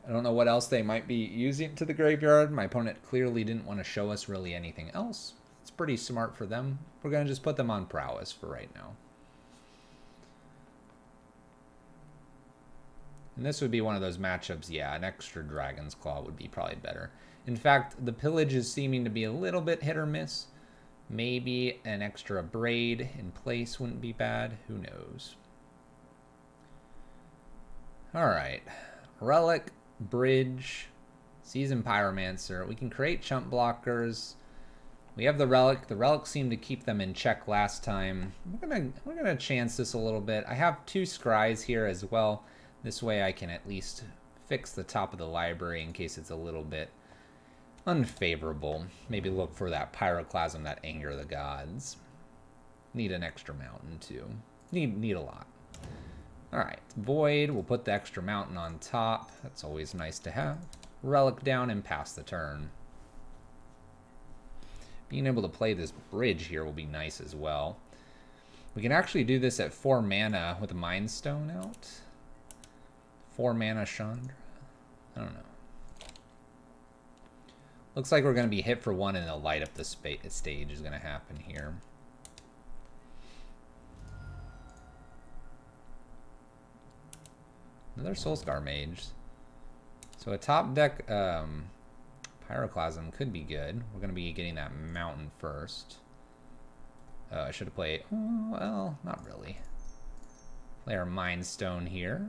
I don't know what else they might be using to the graveyard. My opponent clearly didn't want to show us really anything else. It's pretty smart for them. We're going to just put them on Prowess for right now. And this would be one of those matchups, yeah, an extra Dragon's Claw would be probably better. In fact, the Pillage is seeming to be a little bit hit or miss. Maybe an extra Braid in place wouldn't be bad. Who knows? Alright. Relic, Bridge, Seasoned Pyromancer. We can create chump blockers. We have the Relic. The Relic seemed to keep them in check last time. We're gonna chance this a little bit. I have 2 Scries here as well. This way I can at least fix the top of the library in case it's a little bit unfavorable. Maybe look for that Pyroclasm, that Anger of the Gods. Need an extra mountain too. Need a lot. Alright, Void. We'll put the extra mountain on top. That's always nice to have. Relic down and pass the turn. Being able to play this bridge here will be nice as well. We can actually do this at 4 mana with a Mind Stone out. 4 mana Chandra. I don't know. Looks like we're going to be hit for 1 and the light up the stage is going to happen here. Another Soulscar Mage. So a top deck Pyroclasm could be good. We're going to be getting that mountain first. I should have played... Oh, well, not really. Play our Mind Stone here.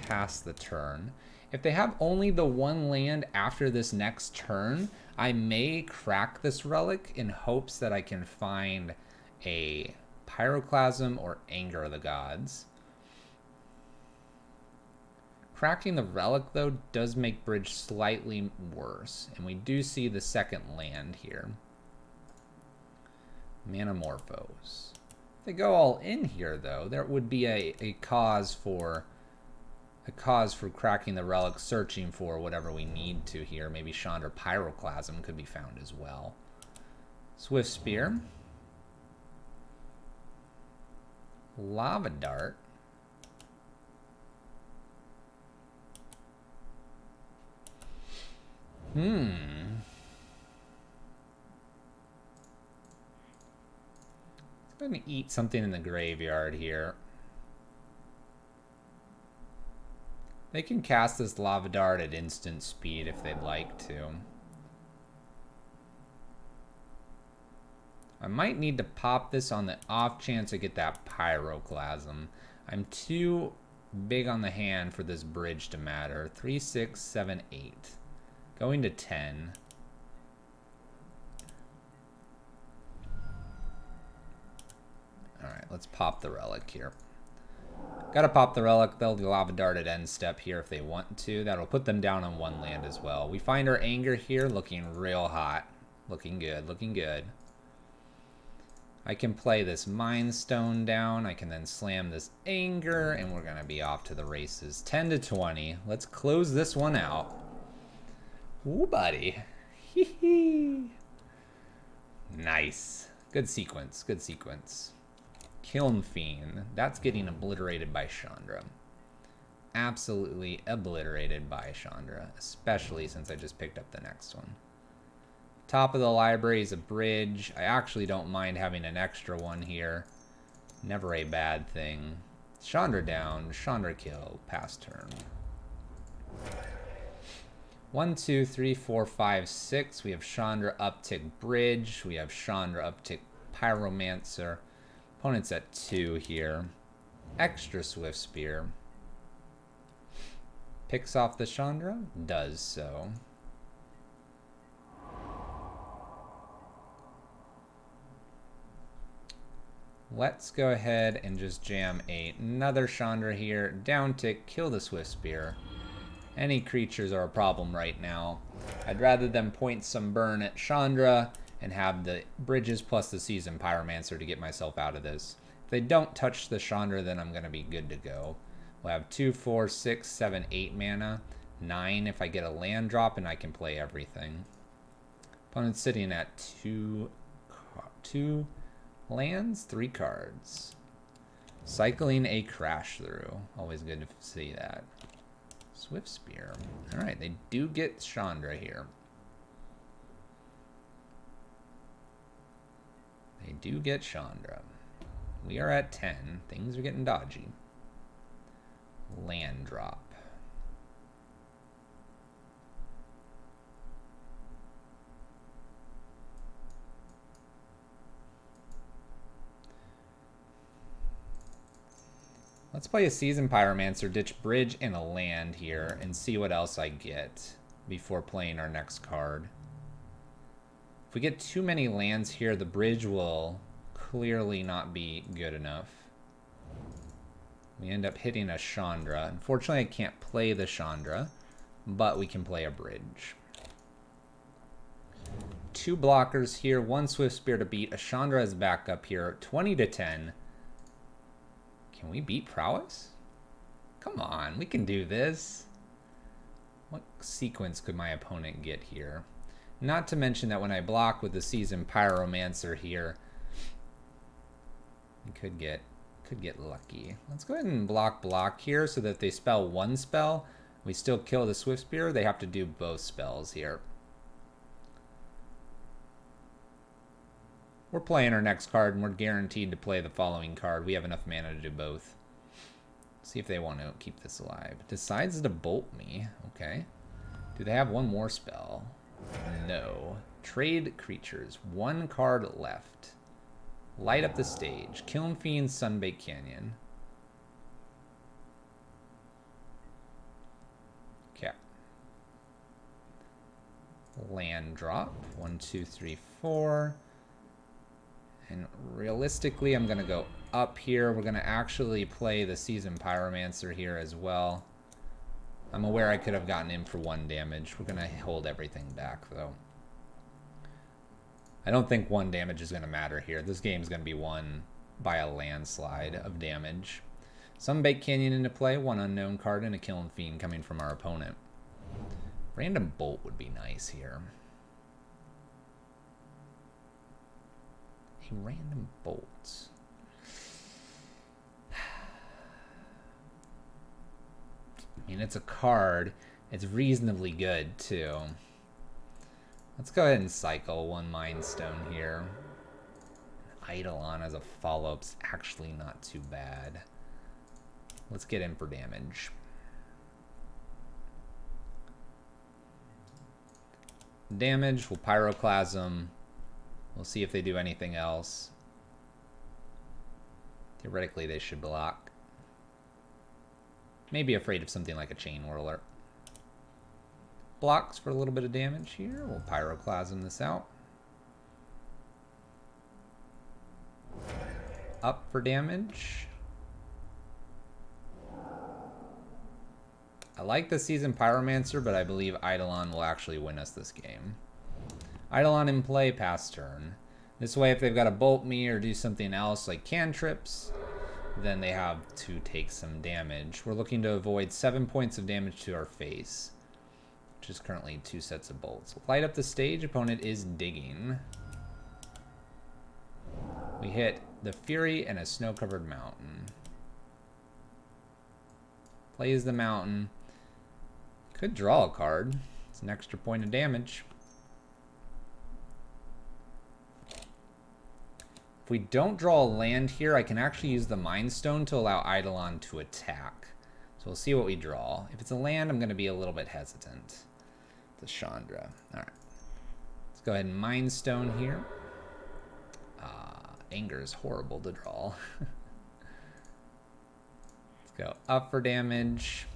Pass the turn. If they have only the 1 land after this next turn, I may crack this Relic in hopes that I can find a Pyroclasm or Anger of the Gods. Cracking the Relic, though, does make Bridge slightly worse. And we do see the second land here. Manamorphose. If they go all in here, though, there would be a cause for cracking the Relic, searching for whatever we need to here. Maybe Chandra Pyroclasm could be found as well. Swift Spear. Lava Dart. It's going to eat something in the graveyard here. They can cast this Lava Dart at instant speed if they'd like to. I might need to pop this on the off chance I get that Pyroclasm. I'm too big on the hand for this bridge to matter. 3, 6, 7, 8. Going to 10. Alright, let's pop the Relic here. Gotta pop the Relic. They'll do Lava Dart at end step here if they want to. That'll put them down on 1 land as well. We find our Anger here looking real hot. Looking good, looking good. I can play this Mind Stone down. I can then slam this Anger, and we're gonna be off to the races. 10 to 20. Let's close this one out. Ooh, buddy. Hee hee. Nice. Good sequence, good sequence. Kiln Fiend. That's getting obliterated by Chandra. Absolutely obliterated by Chandra, especially since I just picked up the next one. Top of the library is a bridge. I actually don't mind having an extra one here. Never a bad thing. Chandra down, Chandra kill, pass turn. 1, 2, 3, 4, 5, 6. We have Chandra uptick bridge. We have Chandra uptick Pyromancer. Opponent's at 2 here. Extra Swift Spear. Picks off the Chandra. Does so. Let's go ahead and just jam another Chandra here. Down tick, kill the Swift Spear. Any creatures are a problem right now. I'd rather them point some burn at Chandra and have the bridges plus the Seasoned Pyromancer to get myself out of this. If they don't touch the Chandra, then I'm going to be good to go. We'll have 2, 4, 6, 7, 8 mana. 9 if I get a land drop, and I can play everything. Opponent's sitting at 2 lands, 3 cards. Cycling a Crash Through. Always good to see that. Swift Spear. Alright, they do get Chandra here. They do get Chandra. We are at 10. Things are getting dodgy. Land drop. Let's play a Seasoned Pyromancer, ditch bridge and a land here, and see what else I get before playing our next card. If we get too many lands here, the bridge will clearly not be good enough. We end up hitting a Chandra. Unfortunately, I can't play the Chandra, but we can play a bridge. 2 blockers here, 1 Swift Spear to beat. A Chandra is back up here, 20 to 10. Can we beat Prowess? Come on, we can do this. What sequence could my opponent get here? Not to mention that when I block with the Seasoned Pyromancer here, we could get lucky. Let's go ahead and block here so that if they spell 1 spell, we still kill the Swift Spear. They have to do both spells here. We're playing our next card, and we're guaranteed to play the following card. We have enough mana to do both. See if they want to keep this alive. Decides to bolt me. Okay. Do they have one more spell? No. Trade creatures. 1 card left. Light up the stage. Kiln Fiend, Sunbaked Canyon. Okay. Land drop. 1, 2, 3, 4. And realistically, I'm going to go up here. We're going to actually play the Seasoned Pyromancer here as well. I'm aware I could have gotten in for 1 damage. We're going to hold everything back, though. I don't think 1 damage is going to matter here. This game's going to be won by a landslide of damage. Sunbaked Canyon into play. 1 unknown card and a Kiln Fiend coming from our opponent. Random Bolt would be nice here. A random bolt. I mean, it's a card. It's reasonably good, too. Let's go ahead and cycle 1 Mind Stone here. Eidolon as a follow-up's actually not too bad. Let's get in for damage. Damage, we'll Pyroclasm. We'll see if they do anything else. Theoretically, they should block. Maybe afraid of something like a Chain Whirler. Blocks for a little bit of damage here. We'll Pyroclasm this out. Up for damage. I like the Seasoned Pyromancer, but I believe Eidolon will actually win us this game. Eidolon in play, pass turn. This way, if they've got to bolt me or do something else like cantrips, then they have to take some damage. We're looking to avoid 7 points of damage to our face, which is currently 2 sets of bolts. Light up the stage. Opponent is digging. We hit the Fury and a snow-covered mountain. Plays the mountain. Could draw a card. It's an extra point of damage. If we don't draw a land here, I can actually use the Mind Stone to allow Eidolon to attack. So we'll see what we draw. If it's a land, I'm going to be a little bit hesitant. The Chandra. Alright. Let's go ahead and Mind Stone here. Anger is horrible to draw. Let's go up for damage.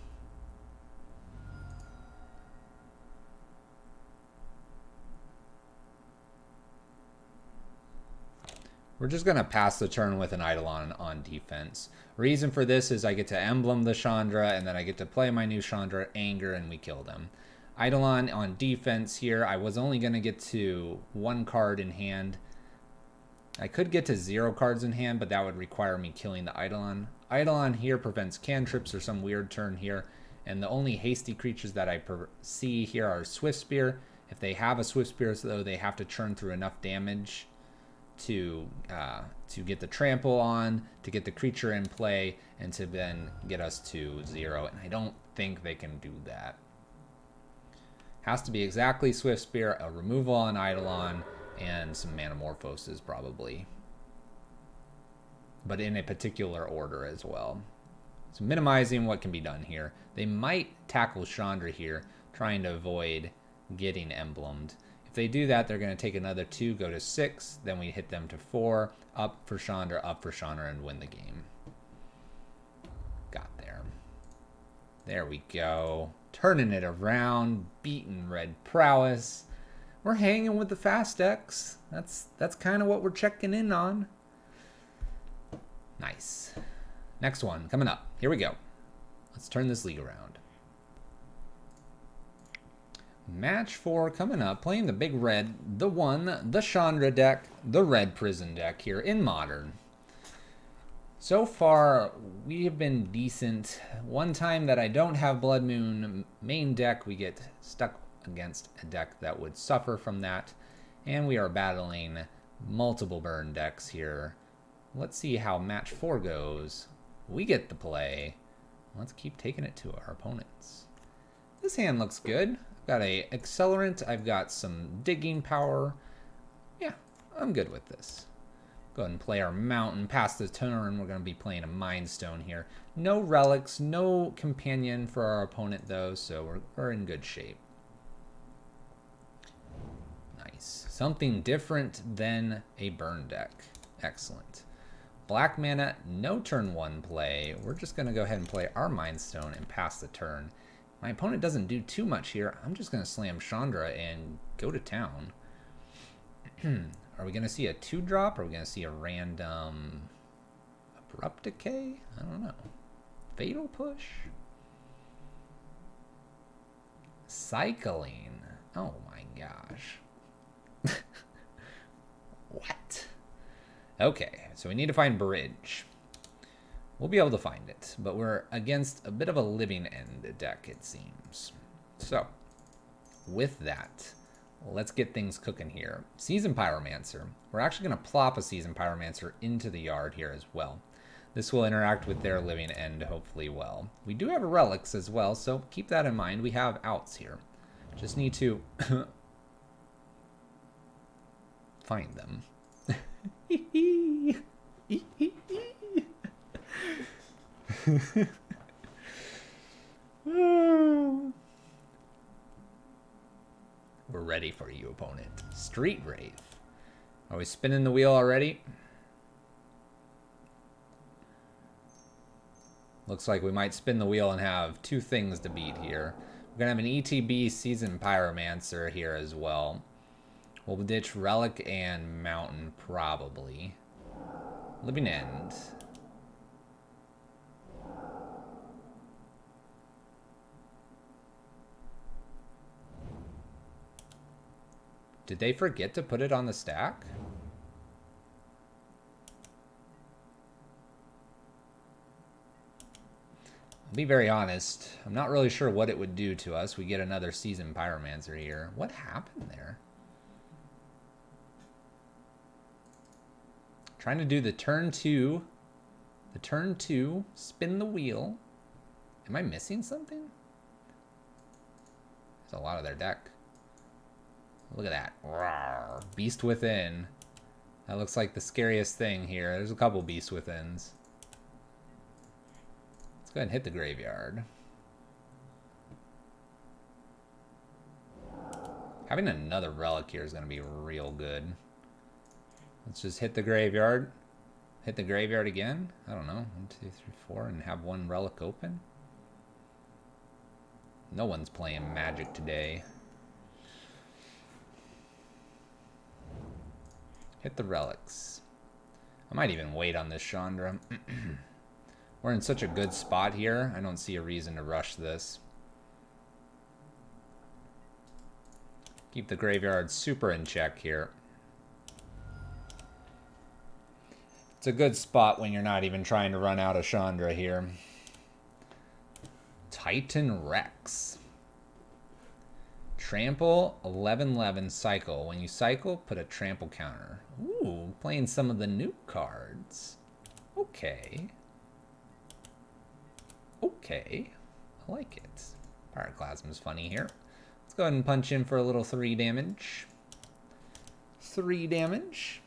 We're just going to pass the turn with an Eidolon on defense. Reason for this is I get to emblem the Chandra, and then I get to play my new Chandra, Anger, and we kill them. Eidolon on defense here. I was only going to get to 1 card in hand. I could get to 0 cards in hand, but that would require me killing the Eidolon. Eidolon here prevents cantrips or some weird turn here. And the only hasty creatures that I see here are Swift Spear. If they have a Swift Spear, though, they have to churn through enough damage to get the trample on, to get the creature in play, and to then get us to 0. And I don't think they can do that. Has to be exactly Swift Spear, a removal on Eidolon, and some Manamorphoses probably. But in a particular order as well. So minimizing what can be done here. They might tackle Chandra here, trying to avoid getting emblemed. If they do that, they're going to take another 2, go to 6. Then we hit them to 4, up for Chandra, and win the game. Got there. There we go. Turning it around, beating red prowess. We're hanging with the fast decks. That's kind of what we're checking in on. Nice. Next one coming up. Here we go. Let's turn this league around. Match 4 coming up. Playing the big red, the Chandra deck, the red prison deck here in Modern. So far, we have been decent. One time that I don't have Blood Moon main deck, we get stuck against a deck that would suffer from that. And we are battling multiple burn decks here. Let's see how match 4 goes. We get the play. Let's keep taking it to our opponents. This hand looks good. I've got a accelerant. I've got some digging power. Yeah, I'm good with this. Go ahead and play our mountain. Past the turn, we're going to be playing a Mind Stone here. No relics, no companion for our opponent though, so we're in good shape. Nice. Something different than a burn deck. Excellent. Black mana, no turn 1 play. We're just going to go ahead and play our Mind Stone and pass the turn. My opponent doesn't do too much here. I'm just going to slam Chandra and go to town. Are we going to see a 2-drop? Or are we going to see a random Abrupt Decay? I don't know. Fatal Push? Cycling. Oh my gosh. What? Okay, so we need to find Bridge. We'll be able to find it, but we're against a bit of a Living End deck, it seems. So, with that, let's get things cooking here. Seasoned Pyromancer. We're actually going to plop a Seasoned Pyromancer into the yard here as well. This will interact with their Living End hopefully well. We do have relics as well, so keep that in mind. We have outs here. Just need to find them. We're ready for you, opponent. Street Wraith. Are we spinning the wheel already? Looks like we might spin the wheel and have 2 things to beat here. We're going to have an ETB Seasoned Pyromancer here as well. We'll ditch Relic and Mountain, probably. Living End. Did they forget to put it on the stack? I'll be very honest. I'm not really sure what it would do to us. We get another Seasoned Pyromancer here. What happened there? Trying to do the turn 2. The turn 2. Spin the wheel. Am I missing something? There's a lot of their deck. Look at that. Rawr. Beast Within. That looks like the scariest thing here. There's a couple Beast Withins. Let's go ahead and hit the graveyard. Having another relic here is going to be real good. Let's just hit the graveyard. Hit the graveyard again. I don't know. 1, 2, 3, 4, and have 1 relic open. No one's playing Magic today. Hit the relics. I might even wait on this Chandra. We're in such a good spot here. I don't see a reason to rush this. Keep the graveyard super in check here. It's a good spot when you're not even trying to run out of Chandra here. Titan Rex. Trample, 11/11 cycle. When you cycle, put a trample counter. Ooh, playing some of the nuke cards. Okay. Okay. I like it. Pyroclasm's funny here. Let's go ahead and punch in for a little 3 damage. 3 damage.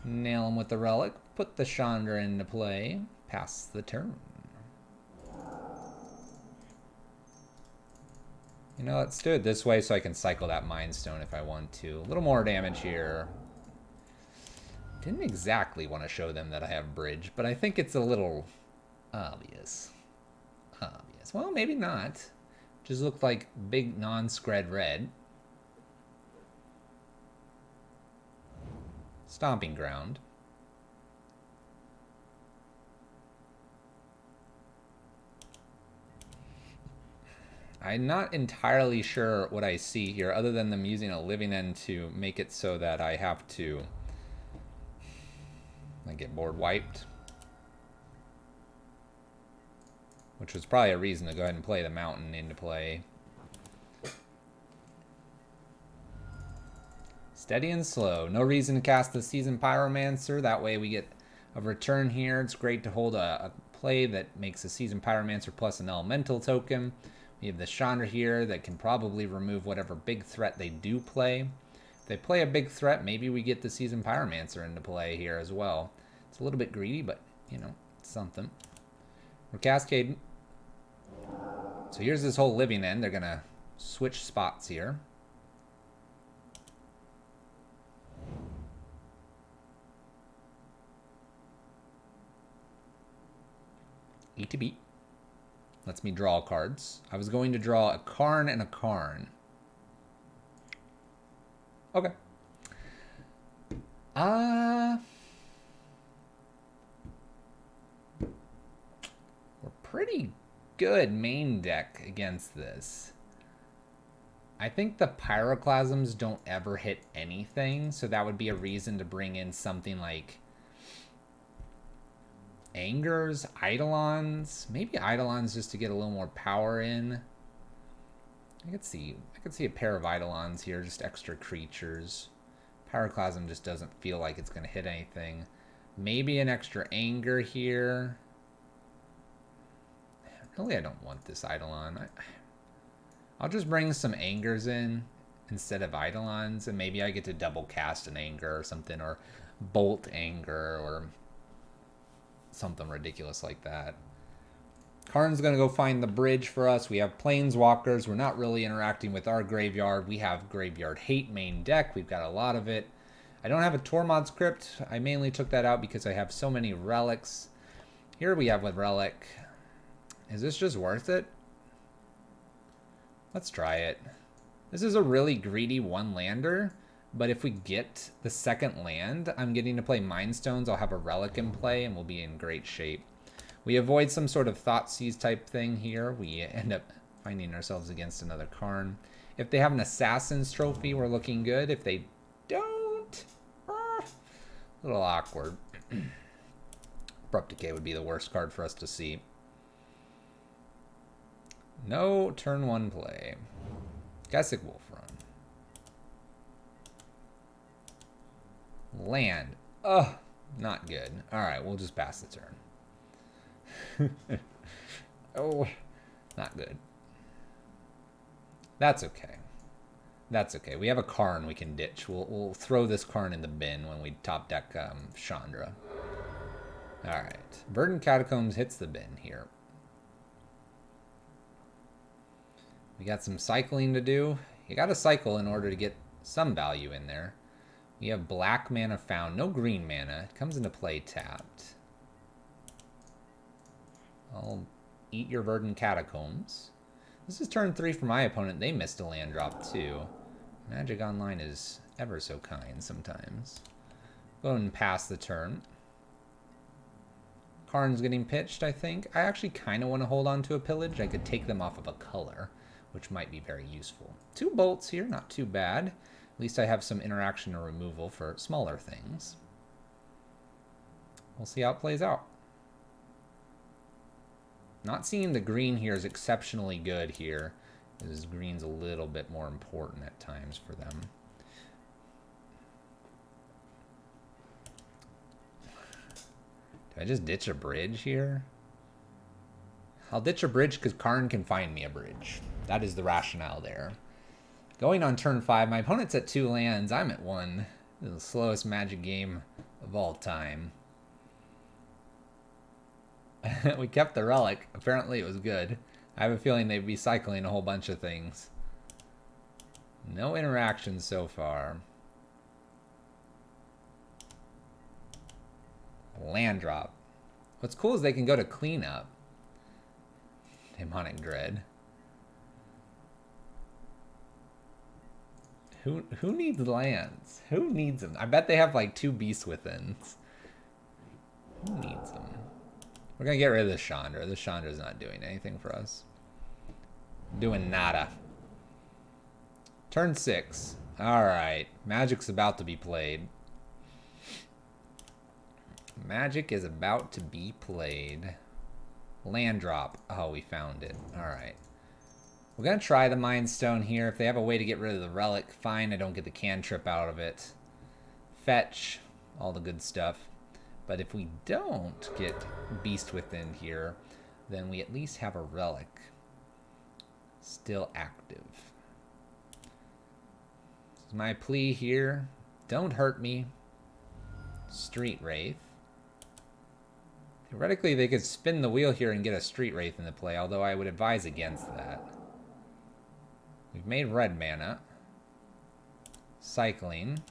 Nail him with the relic. Put the Chandra into play. Pass the turn. You know, let's do it this way so I can cycle that Mind Stone if I want to. A little more damage here. Didn't exactly want to show them that I have bridge, but I think it's a little obvious. Obvious. Well, maybe not. Just looked like big non-scred red. Stomping Ground. I'm not entirely sure what I see here, other than them using a living end to make it so that I have to get board wiped. Which was probably a reason to go ahead and play the mountain into play. Steady and slow. No reason to cast the Seasoned Pyromancer. That way we get a return here. It's great to hold a play that makes a Seasoned Pyromancer plus an elemental token. We have the Chandra here that can probably remove whatever big threat they do play. If they play a big threat, maybe we get the Seasoned Pyromancer into play here as well. It's a little bit greedy, but, you know, it's something. We're cascading. So here's this whole living end. They're going to switch spots here. E to B. Lets me draw cards. I was going to draw a Karn and a Karn. Okay. We're pretty good main deck against this. I think the Pyroclasms don't ever hit anything, so that would be a reason to bring in something like Angers, Eidolons, maybe Eidolons just to get a little more power in. I could see a pair of Eidolons here, just extra creatures. Pyroclasm just doesn't feel like it's going to hit anything. Maybe an extra Anger here. Really, I don't want this Eidolon. I'll just bring some Angers in instead of Eidolons, and maybe I get to double cast an Anger or something, or Bolt Anger, or something ridiculous like that. Karn's going to go find the bridge for us. We have Planeswalkers. We're not really interacting with our graveyard. We have Graveyard Hate main deck. We've got a lot of it. I don't have a Tormod's Crypt. I mainly took that out because I have so many relics. Here we have a relic. Is this just worth it? Let's try it. This is a really greedy one-lander, but if we get the second land, I'm getting to play Mind Stones. I'll have a relic in play, and we'll be in great shape. We avoid some sort of Thoughtseize type thing here. We end up finding ourselves against another Karn. If they have an Assassin's Trophy, we're looking good. If they don't, a little awkward. Abrupt Decay would be the worst card for us to see. No turn 1 play. Gesic Wolf Run. Land. Ugh, not good. Alright, we'll just pass the turn. Oh, not good. That's okay. That's okay. We have a Karn we can ditch. We'll throw this Karn in the bin when we top deck Chandra. Alright. Verdant Catacombs hits the bin here. We got some cycling to do. You got to cycle in order to get some value in there. We have black mana found, no green mana. It comes into play tapped. I'll eat your Verdant Catacombs. This is turn 3 for my opponent. They missed a land drop too. Magic Online is ever so kind sometimes. Go ahead and pass the turn. Karn's getting pitched, I think. I actually kind of want to hold on to a pillage. I could take them off of a color, which might be very useful. 2 bolts here, not too bad. At least I have some interaction or removal for smaller things. We'll see how it plays out. Not seeing the green here is exceptionally good here. Because green's a little bit more important at times for them. Do I just ditch a bridge here? I'll ditch a bridge because Karn can find me a bridge. That is the rationale there. Going on turn 5, my opponent's at 2 lands. I'm at 1. This is the slowest Magic game of all time. We kept the relic. Apparently it was good. I have a feeling they'd be cycling a whole bunch of things. No interactions so far. Land drop. What's cool is they can go to cleanup. Demonic Dread. Who needs lands? Who needs them? I bet they have like 2 Beast Withins. Who needs them? We're gonna get rid of the Chandra. The Chandra's not doing anything for us. Doing nada. Turn 6. Alright. Magic's about to be played. Magic is about to be played. Land drop. Oh, we found it. Alright. We're going to try the Mind Stone here. If they have a way to get rid of the relic, fine. I don't get the cantrip out of it. Fetch. All the good stuff. But if we don't get Beast Within here, then we at least have a relic still active. This is my plea here. Don't hurt me. Street Wraith. Theoretically, they could spin the wheel here and get a Street Wraith into play, although I would advise against that. We've made red mana. Cycling.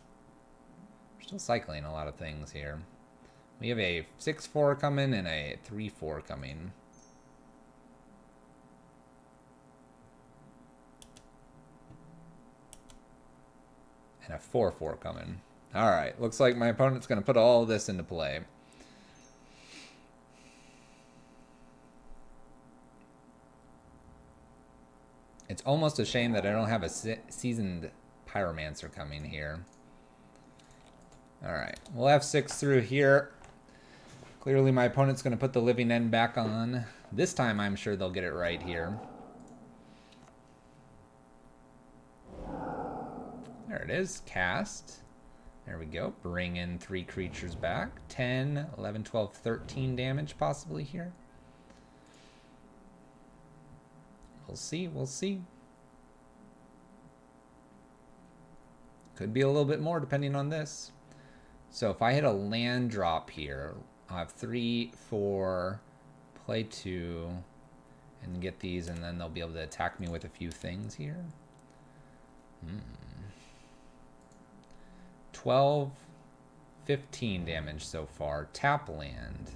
We're still cycling a lot of things here. We have a 6-4 coming and a 3-4 coming. And a 4-4 coming. Alright, looks like my opponent's going to put all this into play. It's almost a shame that I don't have a seasoned Pyromancer coming here. Alright, we'll have 6 through here. Clearly my opponent's going to put the living end back on. This time I'm sure they'll get it right here. There it is. Cast. There we go. Bring in 3 creatures back. 10, 11, 12, 13 damage possibly here. We'll see. We'll see. Could be a little bit more depending on this. So if I hit a land drop here, I'll have 3, 4, play 2, and get these, and then they'll be able to attack me with a few things here. 12, 15 damage so far. Tap land.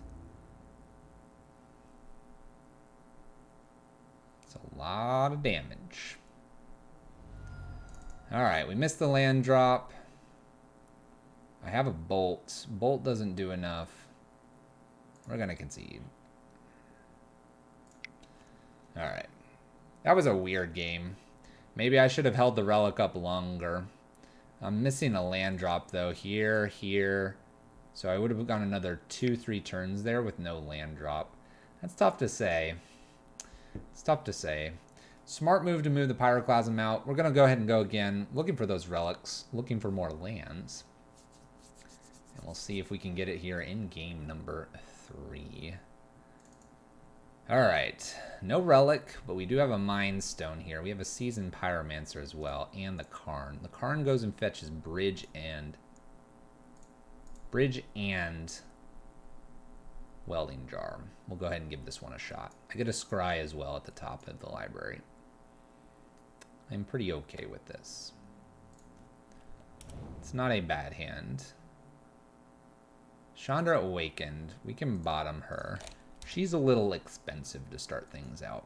It's a lot of damage. Alright, we missed the land drop. I have a bolt. Bolt doesn't do enough. We're going to concede. Alright. That was a weird game. Maybe I should have held the relic up longer. I'm missing a land drop, though. Here, here. So I would have gone another 2-3 turns there with no land drop. That's tough to say. It's tough to say. Smart move to move the Pyroclasm out. We're going to go ahead and go again. Looking for those relics. Looking for more lands. And we'll see if we can get it here in game number 3. Alright. No relic, but we do have a Mind Stone here. We have a Seasoned Pyromancer as well. And the Karn. The Karn goes and fetches Bridge and Welding Jar. We'll go ahead and give this one a shot. I get a Scry as well at the top of the library. I'm pretty okay with this. It's not a bad hand. Chandra Awakened. We can bottom her. She's a little expensive to start things out.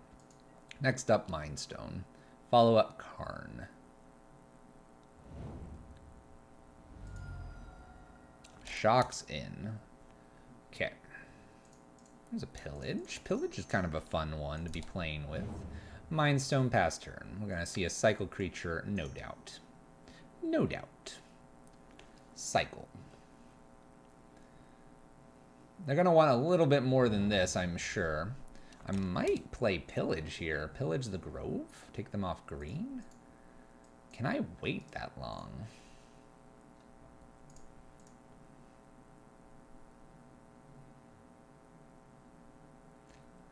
Next up, Mind Stone. Follow up, Karn. shocks in. Okay. There's a pillage. Pillage is kind of a fun one to be playing with. Mindstone pass turn. We're going to see a cycle creature, no doubt. No doubt. Cycle. They're going to want a little bit more than this, I'm sure. I might play Pillage here. Pillage the Grove? Take them off green? Can I wait that long?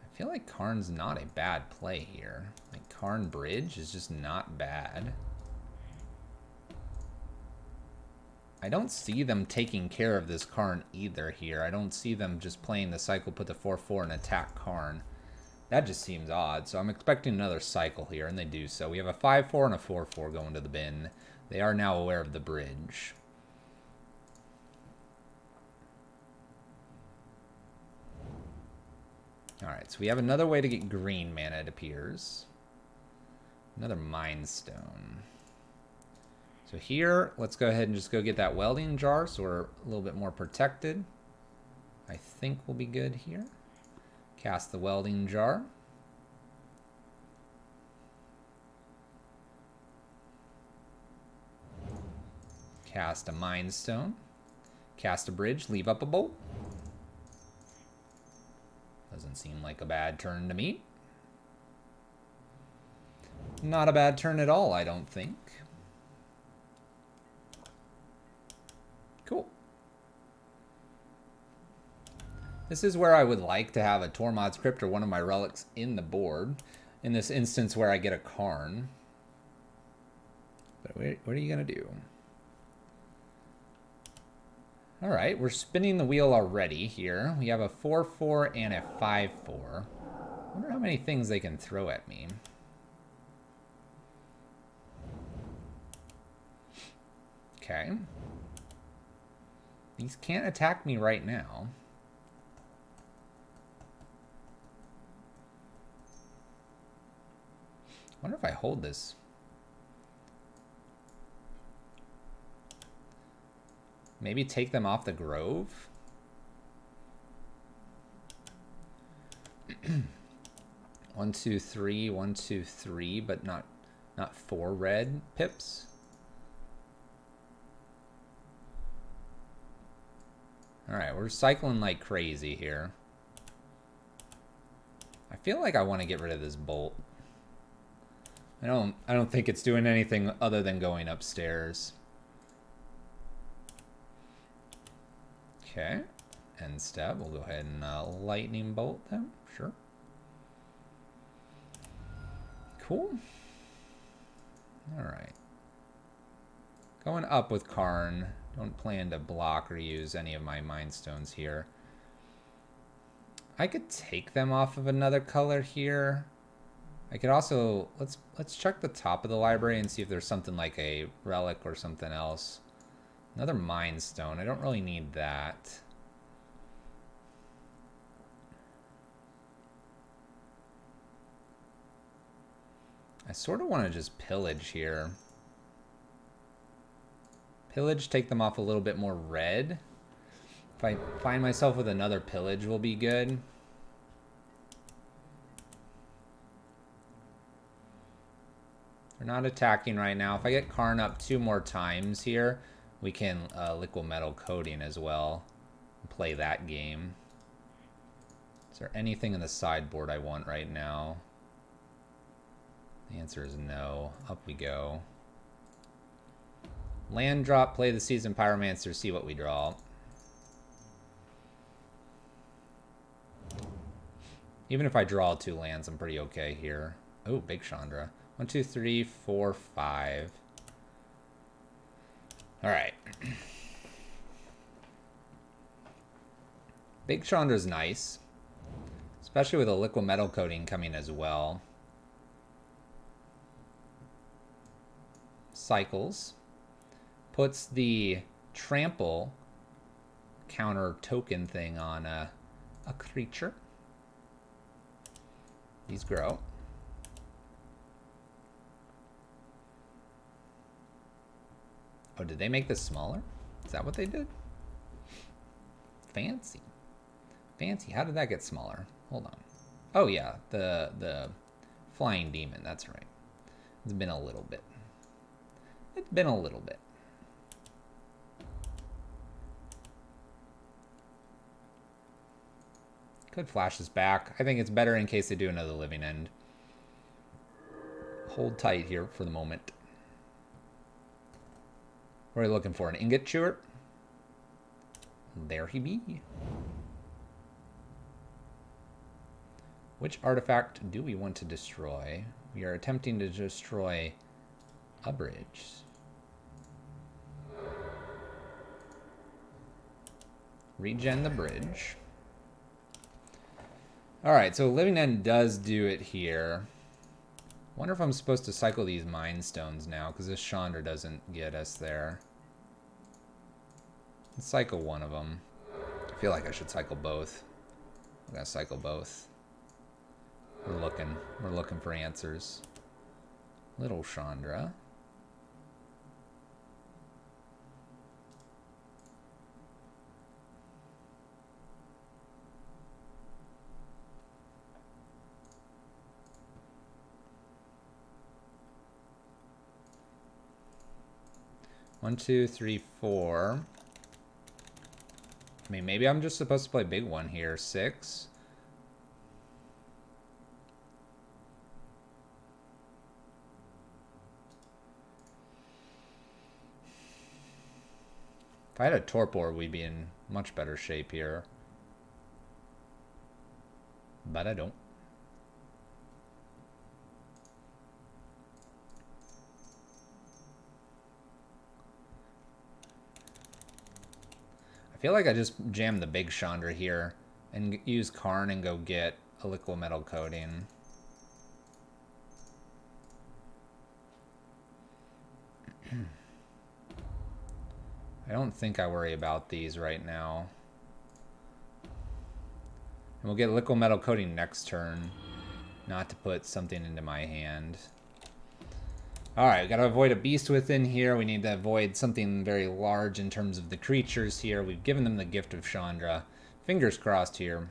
I feel like Karn's not a bad play here. Like, Karn Bridge is just not bad. I don't see them taking care of this Karn either here. I don't see them just playing the cycle, put the 4/4 and attack Karn. That just seems odd. So I'm expecting another cycle here, and they do so. We have a 5/4 and a 4/4 going to the bin. They are now aware of the bridge. Alright, so we have another way to get green mana, it appears. Another Mind Stone. So here, let's go ahead and just go get that welding jar so we're a little bit more protected. I think we'll be good here. Cast the welding jar. Cast a Mind Stone. Cast a bridge, leave up a bolt. Doesn't seem like a bad turn to me. Not a bad turn at all, I don't think. Cool. This is where I would like to have a Tormod's Crypt or one of my relics in the board. In this instance where I get a Karn. But what are you going to do? Alright, we're spinning the wheel already here. We have a 4/4 and a 5/4. I wonder how many things they can throw at me. Okay. These can't attack me right now. I wonder if I hold this. Maybe take them off the Grove? 1, 2, 3, 1, 2, 3, but not 4 red pips. Alright, we're cycling like crazy here. I feel like I want to get rid of this bolt. I don't think it's doing anything other than going upstairs. Okay. End step. We'll go ahead and lightning bolt them. Sure. Cool. Alright. Going up with Karn. Don't plan to block or use any of my Mind Stones here. I could take them off of another color here. I could also let's check the top of the library and see if there's something like a relic or something else. Another Mind Stone. I don't really need that. I sort of want to just pillage here. Pillage, take them off a little bit more red. If I find myself with another pillage, will be good. They're not attacking right now. If I get Karn up 2 more times here, we can liquid metal coating as well. Play that game. Is there anything in the sideboard I want right now? The answer is no. Up we go. Land drop, play the Seasoned Pyromancer, see what we draw. Even if I draw 2 lands, I'm pretty okay here. Oh, Big Chandra. 1, 2, 3, 4, 5. Alright. Big Chandra's nice. Especially with a liquid metal coating coming as well. Cycles. Puts the trample counter token thing on a creature. These grow. Oh, did they make this smaller? Is that what they did? fancy. Fancy. How did that get smaller? Hold on. Oh, yeah. The flying demon. That's right. It's been a little bit. It's been a little bit. Could flash this back. I think it's better in case they do another living end. Hold tight here for the moment. What are we looking for? An ingot chewer? There he be. Which artifact do we want to destroy? We are attempting to destroy a bridge. Regen the bridge. Alright, so Living End does do it here. Wonder if I'm supposed to cycle these Mind Stones now, because this Chandra doesn't get us there. Let's cycle one of them. I feel like I should cycle both. I'm gonna cycle both. We're looking for answers. Little Chandra. One, two, three, four. I mean, maybe I'm just supposed to play big one here. 6. If I had a Torpor, we'd be in much better shape here. But I don't. I feel like I just jammed the big Chandra here and use Karn and go get a liquid metal coating. I don't think I worry about these right now. And we'll get liquid metal coating next turn, not to put something into my hand. Alright, we gotta avoid a beast within here. We need to avoid something very large in terms of the creatures here. We've given them the gift of Chandra. Fingers crossed here.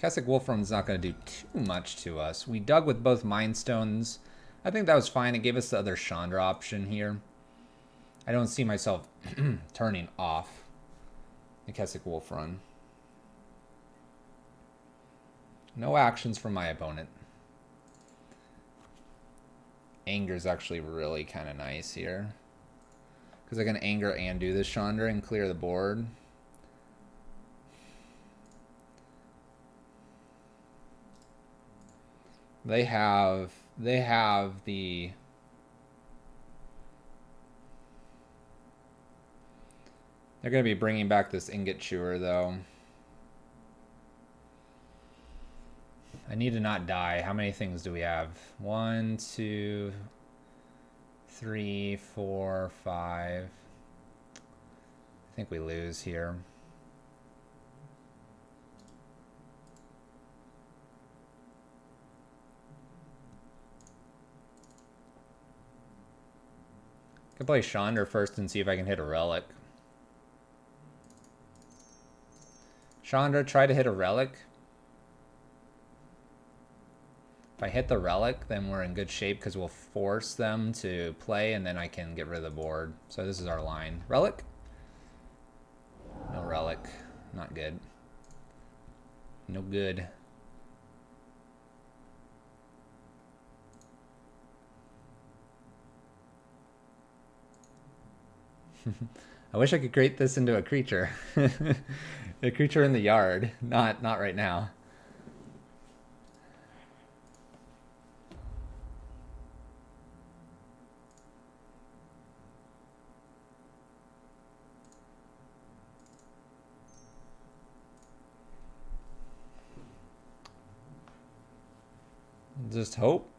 Kessig Wolfram's not going to do too much to us. We dug with both Mind Stones. I think that was fine. It gave us the other Chandra option here. I don't see myself turning off the Kessig Wolfram. No actions from my opponent. Anger is actually really kind of nice here. Because I can anger and do this Chandra and clear the board. They have the... They're going to be bringing back this ingot chewer, though. I need to not die. How many things do we have? 1, 2, 3, 4, 5. I think we lose here. I can play Chandra first and see if I can hit a relic. Chandra, try to hit a relic. If I hit the relic, then we're in good shape because we'll force them to play and then I can get rid of the board. So this is our line. Relic? No relic. Not good. No good. I wish I could create this into a creature. A creature in the yard. Not right now. Just hope.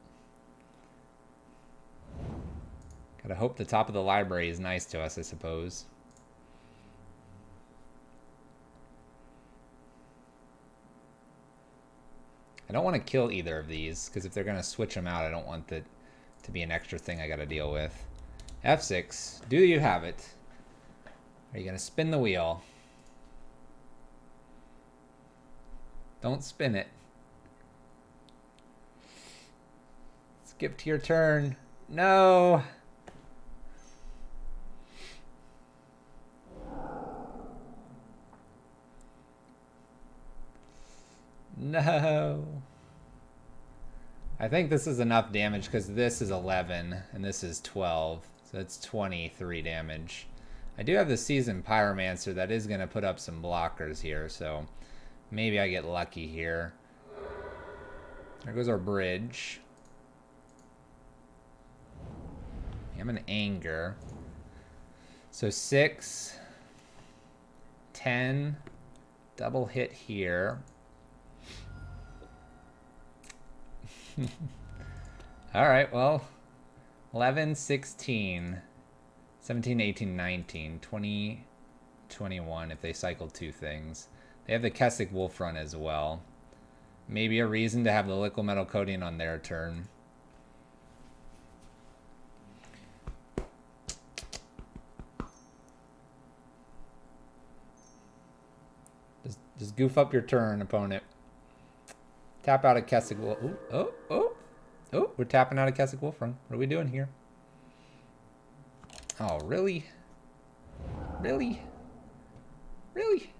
Gotta hope the top of the library is nice to us, I suppose. I don't want to kill either of these, because if they're going to switch them out, I don't want that to be an extra thing I gotta deal with. F6. Do you have it? Are you going to spin the wheel? Don't spin it. Skip to your turn. No. No. I think this is enough damage because this is 11 and this is 12. So that's 23 damage. I do have the Seasoned Pyromancer that is going to put up some blockers here, so maybe I get lucky here. There goes our bridge. I'm an anger. So 6, 10, double hit here. All right, well, 11, 16, 17, 18, 19, 20, 21 if they cycle 2 things. They have the Kessick Wolf Run as well. Maybe a reason to have the Liquid Metal Coating on their turn. Just goof up your turn, opponent. Tap out a Kessick Wolf. Oh, we're tapping out a Kessick Wolf Run. What are we doing here? Oh, really? Really? Really?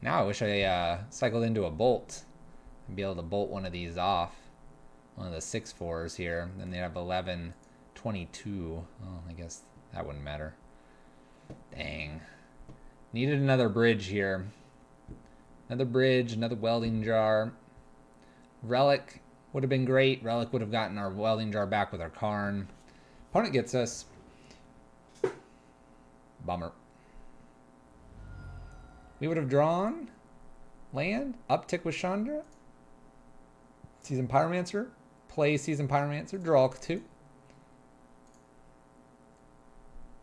Now I wish I cycled into a bolt and be able to bolt one of these off. One of the 6/4s here. Then they have 11, 22. Oh, I guess that wouldn't matter. Dang. Needed another bridge here. Another bridge, another welding jar. Relic would have been great. Relic would have gotten our welding jar back with our Karn. Opponent gets us. Bummer. We would have drawn land, uptick with Chandra. Seasoned Pyromancer. Play Seasoned Pyromancer. Draw 2.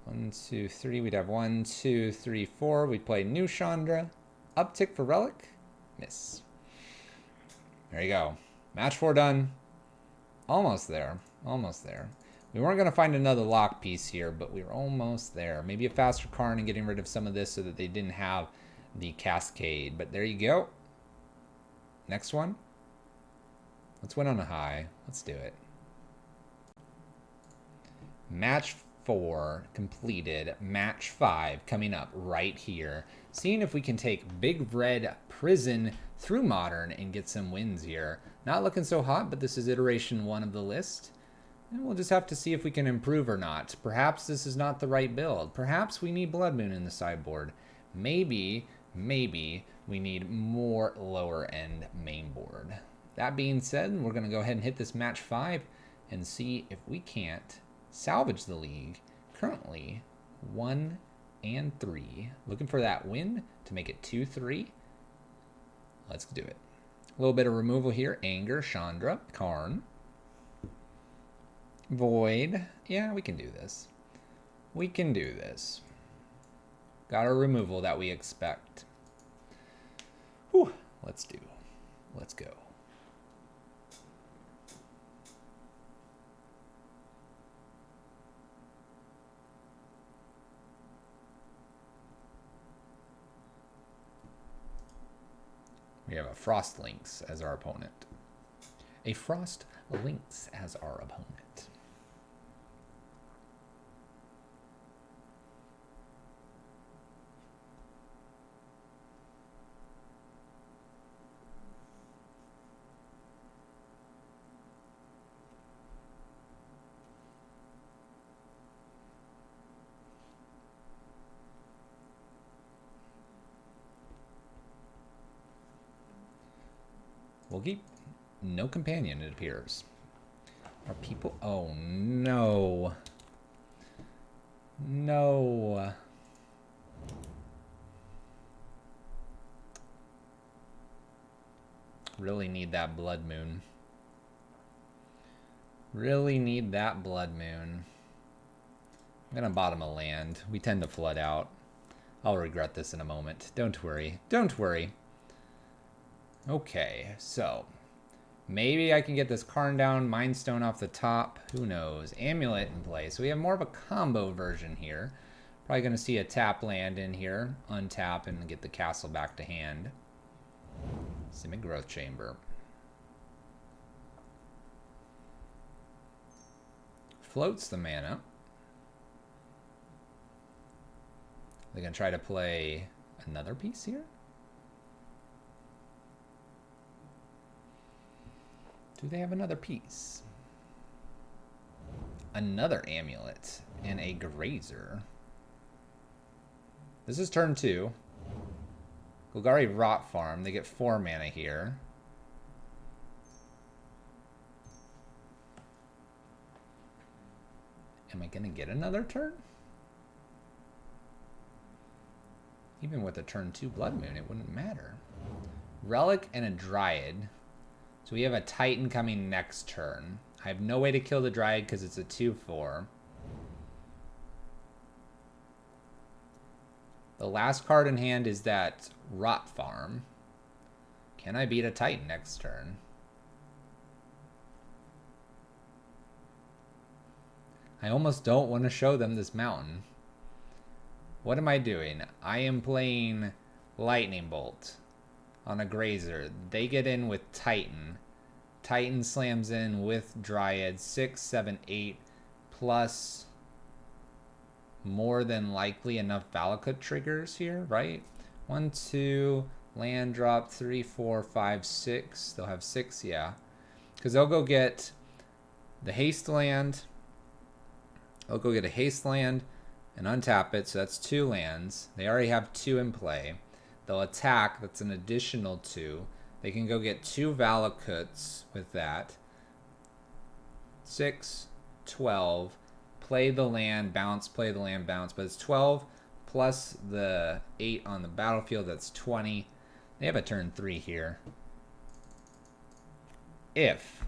1, 2, 3. We'd have 1, 2, 3, 4. We'd play new Chandra. Uptick for Relic. Miss. There you go. Match 4 done. Almost there. Almost there. We weren't going to find another lock piece here, but we were almost there. Maybe a faster Karn and getting rid of some of this so that they didn't have the Cascade. But there you go. Next one. Let's win on a high. Let's do it. Match 4 completed. Match 5 coming up right here. Seeing if we can take Big Red Prison through Modern and get some wins here. Not looking so hot, but this is iteration 1 of the list. And we'll just have to see if we can improve or not. Perhaps this is not the right build. Perhaps we need Blood Moon in the sideboard. Maybe we need more lower end main board. That being said, we're going to go ahead and hit this match 5 and see if we can't salvage the league. Currently 1 and 3. Looking for that win to make it 2-3. Let's do it. A little bit of removal here. Anger, Chandra, Karn. Void. Yeah, we can do this. We can do this. Got our removal that we expect. Whew. Let's go. We have a Frost Lynx as our opponent. A Frost Lynx as our opponent. We'll keep no companion, it appears. Are people... Oh, no. No. Really need that Blood Moon. Really need that Blood Moon. I'm going to bottom a land. We tend to flood out. I'll regret this in a moment. Don't worry. Don't worry. Okay, so maybe I can get this Karn down, Mind Stone off the top. Who knows? Amulet in play. So we have more of a combo version here. Probably going to see a tap land in here. Untap and get the castle back to hand. Simic Growth Chamber. Floats the mana. They're going to try to play another piece here. Do they have another piece? Another amulet and a grazer. This is turn 2. Golgari Rot Farm. They get 4 mana here. Am I going to get another turn? Even with a turn 2 Blood Moon, it wouldn't matter. Relic and a Dryad. So we have a Titan coming next turn. I have no way to kill the Dryad because it's a 2/4. The last card in hand is that Rot Farm. Can I beat a Titan next turn? I almost don't want to show them this mountain. What am I doing? I am playing Lightning Bolt on a Grazer. They get in with Titan. Titan slams in with Dryad. 6, 7, 8 plus more than likely enough Valakut triggers here, right? 1, 2, land drop, 3, 4, 5, 6. They'll have 6, yeah. Because they'll go get the haste land. They'll go get a haste land and untap it, so that's 2 lands. They already have 2 in play. They'll attack, that's an additional 2. They can go get 2 Valakuts with that. 6, 12. Play the land, bounce, play the land, bounce. But it's 12 plus the 8 on the battlefield, that's 20. They have a turn 3 here. If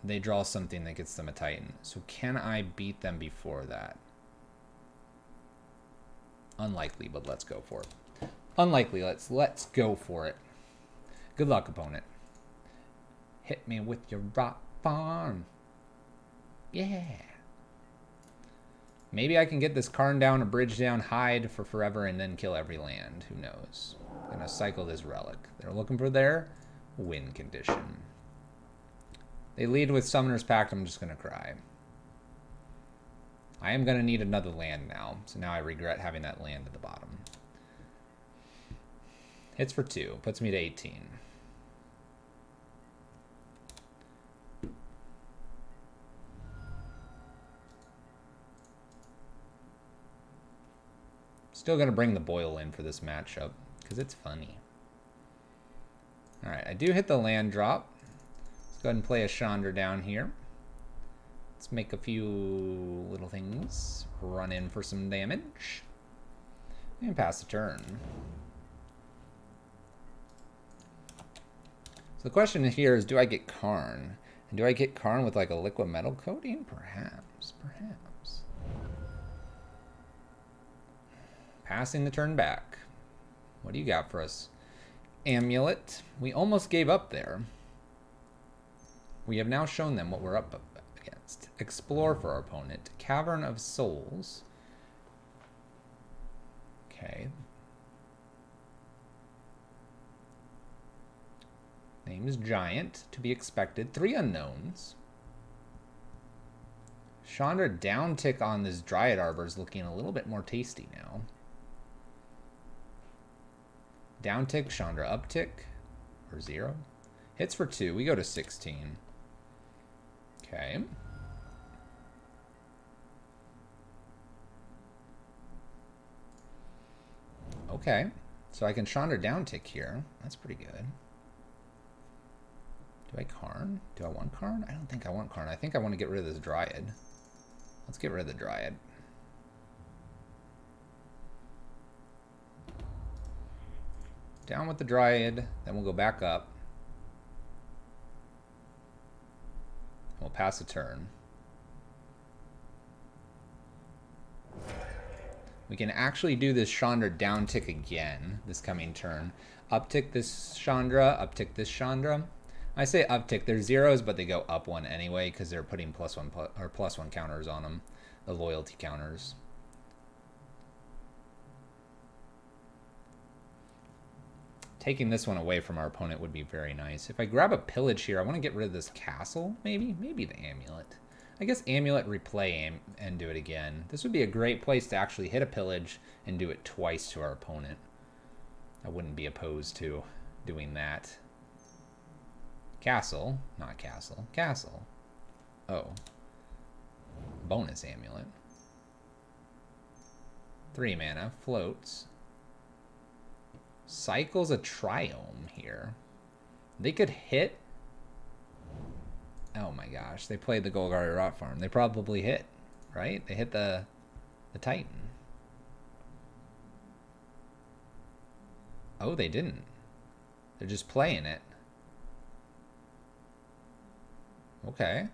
they draw something that gets them a Titan. So can I beat them before that? Unlikely, but let's go for it. Unlikely, let's go for it. Good luck, opponent. Hit me with your Rot Farm. Yeah. Maybe I can get this Karn down, a bridge down, hide for forever, and then kill every land. Who knows? I'm gonna cycle this relic. They're looking for their win condition. They lead with Summoner's Pact. I'm just gonna cry. I am gonna need another land now, so now I regret having that land at the bottom. Hits for 2, puts me to 18. Still gonna bring the Boil in for this matchup because it's funny. All right, I do hit the land drop. Let's go ahead and play a Chandra down here. Let's make a few little things. Run in for some damage. And pass the turn. So the question here is, do I get Karn? And do I get Karn with like a liquid metal coating? Perhaps, perhaps. Passing the turn back. What do you got for us? Amulet. We almost gave up there. We have now shown them what we're up against. Explore for our opponent. Cavern of Souls. Okay. Name is Giant. To be expected. 3 unknowns. Chandra down tick on this Dryad Arbor is looking a little bit more tasty now. Down tick, Chandra up tick. Or 0. Hits for 2. We go to 16. Okay. Okay. So I can Chandra down tick here. That's pretty good. Do I Karn? Do I want Karn? I don't think I want Karn. I think I want to get rid of this Dryad. Let's get rid of the Dryad. Down with the Dryad. Then we'll go back up. We'll pass a turn. We can actually do this Chandra down tick again this coming turn. Uptick this Chandra, uptick this Chandra. I say uptick, they're 0s, but they go up 1 anyway because they're putting +1 counters on them. the loyalty counters. Taking this one away from our opponent would be very nice. If I grab a pillage here, I want to get rid of this castle, maybe? Maybe the amulet. I guess amulet, replay, and do it again. This would be a great place to actually hit a pillage and do it twice to our opponent. I wouldn't be opposed to doing that. Castle, not castle, castle. Oh. Bonus amulet. 3 mana, floats. Cycles a triome here. They could hit. Oh my gosh, they played the Golgari Rot Farm. They probably hit, right? They hit the Titan. Oh, they didn't. They're just playing it. Okay.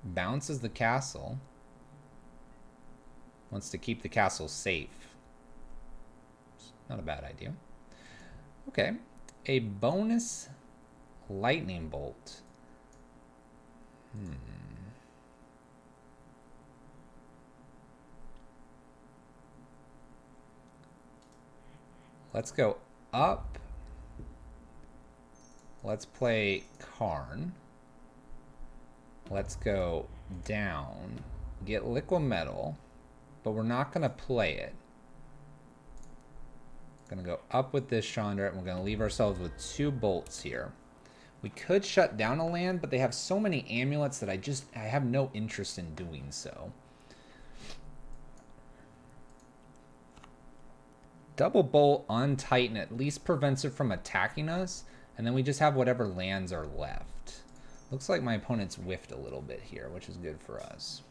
Bounces the castle. Wants to keep the castle safe. Not a bad idea. Okay. A bonus lightning bolt. Let's go up. Let's play Karn. Let's go down. Get Liquimetal. But we're not going to play it. Going to go up with this Chandra, and we're going to leave ourselves with 2 bolts here. We could shut down a land, but they have so many amulets that I have no interest in doing so. Double bolt on Titan at least prevents it from attacking us, and then we just have whatever lands are left. Looks like my opponent's whiffed a little bit here, which is good for us.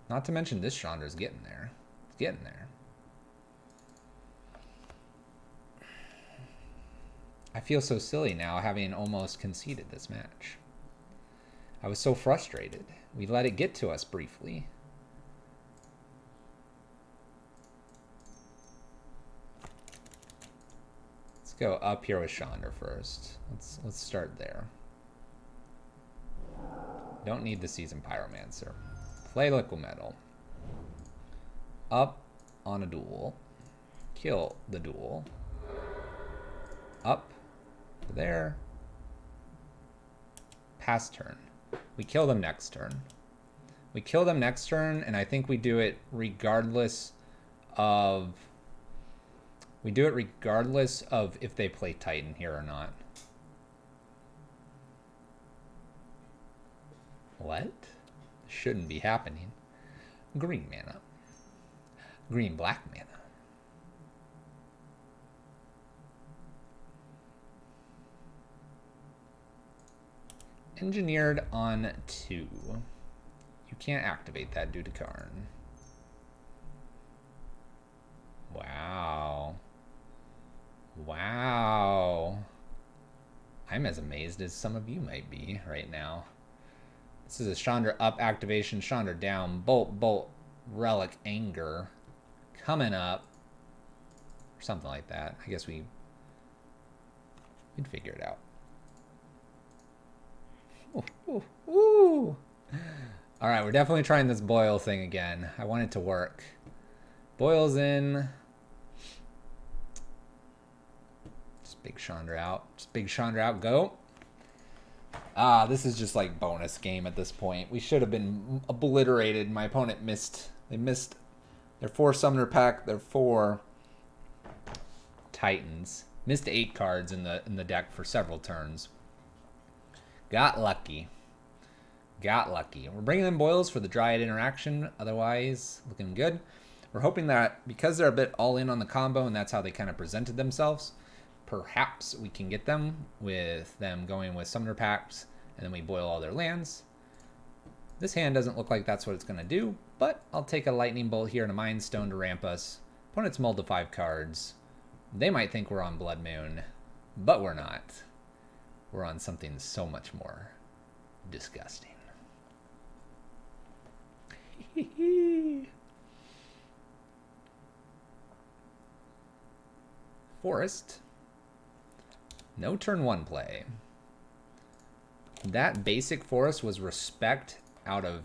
Not to mention this Chandra's getting there. It's getting there. I feel so silly now having almost conceded this match. I was so frustrated. We let it get to us briefly. Let's go up here with Chandra first. Let's start there. Don't need the Seasoned Pyromancer. Play Liquimetal. Up on a duel. Kill the duel. Up. There. Pass turn. We kill them next turn. We kill them next turn, and I think we do it regardless of... We do it regardless of if they play Titan here or not. What? Shouldn't be happening. Green mana. Green black mana. Engineered on 2. You can't activate that due to Karn. Wow. Wow. I'm as amazed as some of you might be right now. This is a Chandra up activation, Chandra down, bolt, bolt, relic, anger. Coming up. Or something like that. I guess we'd figure it out. Ooh, ooh, ooh. All right, we're definitely trying this boil thing again. I want it to work. Boils in. Just big Chandra out. Just big Chandra out. Go. Ah, this is just like bonus game at this point. We should have been obliterated. My opponent missed. They missed their 4 summoner pack. Their 4 Titans. Missed 8 cards in the deck for several turns. Got lucky. Got lucky. We're bringing in boils for the Dryad interaction. Otherwise, looking good. We're hoping that because they're a bit all in on the combo and that's how they kind of presented themselves, perhaps we can get them with them going with summoner packs and then we boil all their lands. This hand doesn't look like that's what it's going to do, but I'll take a lightning bolt here and a mind stone to ramp us. Opponent's mulled to 5 cards. They might think we're on Blood Moon, but we're not. We're on something so much more disgusting. Forest. No turn 1 play. That basic for us was respect out of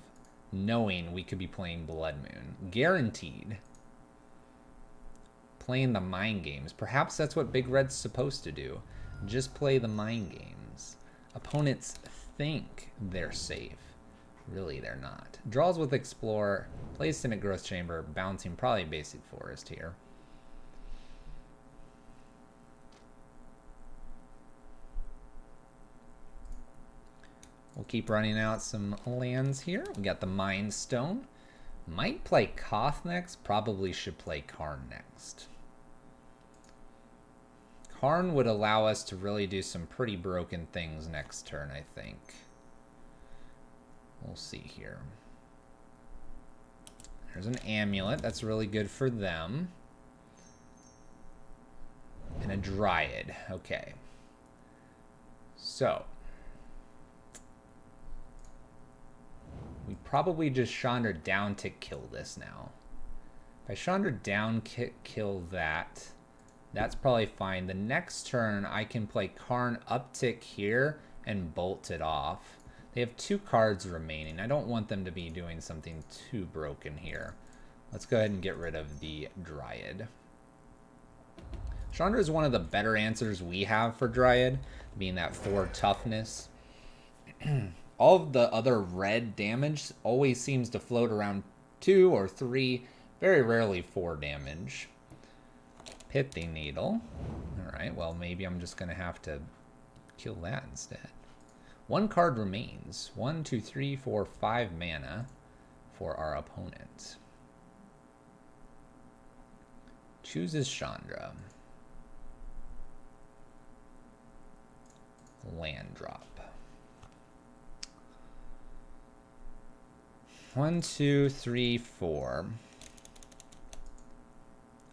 knowing we could be playing Blood Moon. Guaranteed. Playing the mind games. Perhaps that's what Big Red's supposed to do. Just play the mind games. Opponents think they're safe. Really, they're not. Draws with Explore. Plays Timid Growth Chamber. Bouncing probably Basic Forest here. We'll keep running out some lands here. We got the Mind Stone. Might play Koth next. Probably should play Karn next. Karn would allow us to really do some pretty broken things next turn, I think. We'll see here. There's an Amulet. That's really good for them. And a Dryad. Okay. So. We probably just Chandra down tick kill this now. If I Chandra down kill that, that's probably fine. The next turn, I can play Karn uptick here and bolt it off. They have 2 cards remaining. I don't want them to be doing something too broken here. Let's go ahead and get rid of the Dryad. Chandra is one of the better answers we have for Dryad, being that 4 toughness. All of the other red damage always seems to float around 2 or 3, very rarely 4 damage. Pithing Needle. Alright, well maybe I'm just going to have to kill that instead. 1 card remains. 1, 2, 3, 4, 5 mana for our opponent. Chooses Chandra. Land drop. 1, 2, 3, 4.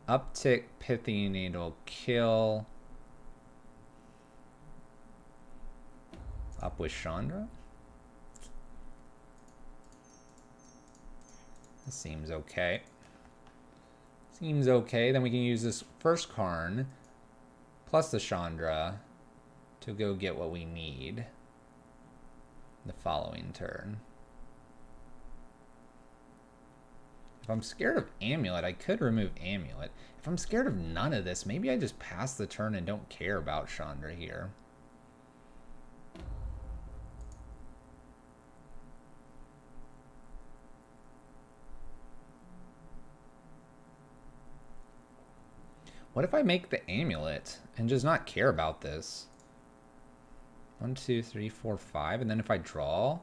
Uptick, Pithing Needle, kill. Up with Chandra. This seems okay. Seems okay. Then we can use this first Karn plus the Chandra to go get what we need the following turn. If I'm scared of Amulet, I could remove Amulet. If I'm scared of none of this, maybe I just pass the turn and don't care about Chandra here. What if I make the Amulet and just not care about this? 1, 2, 3, 4, 5, and then if I draw...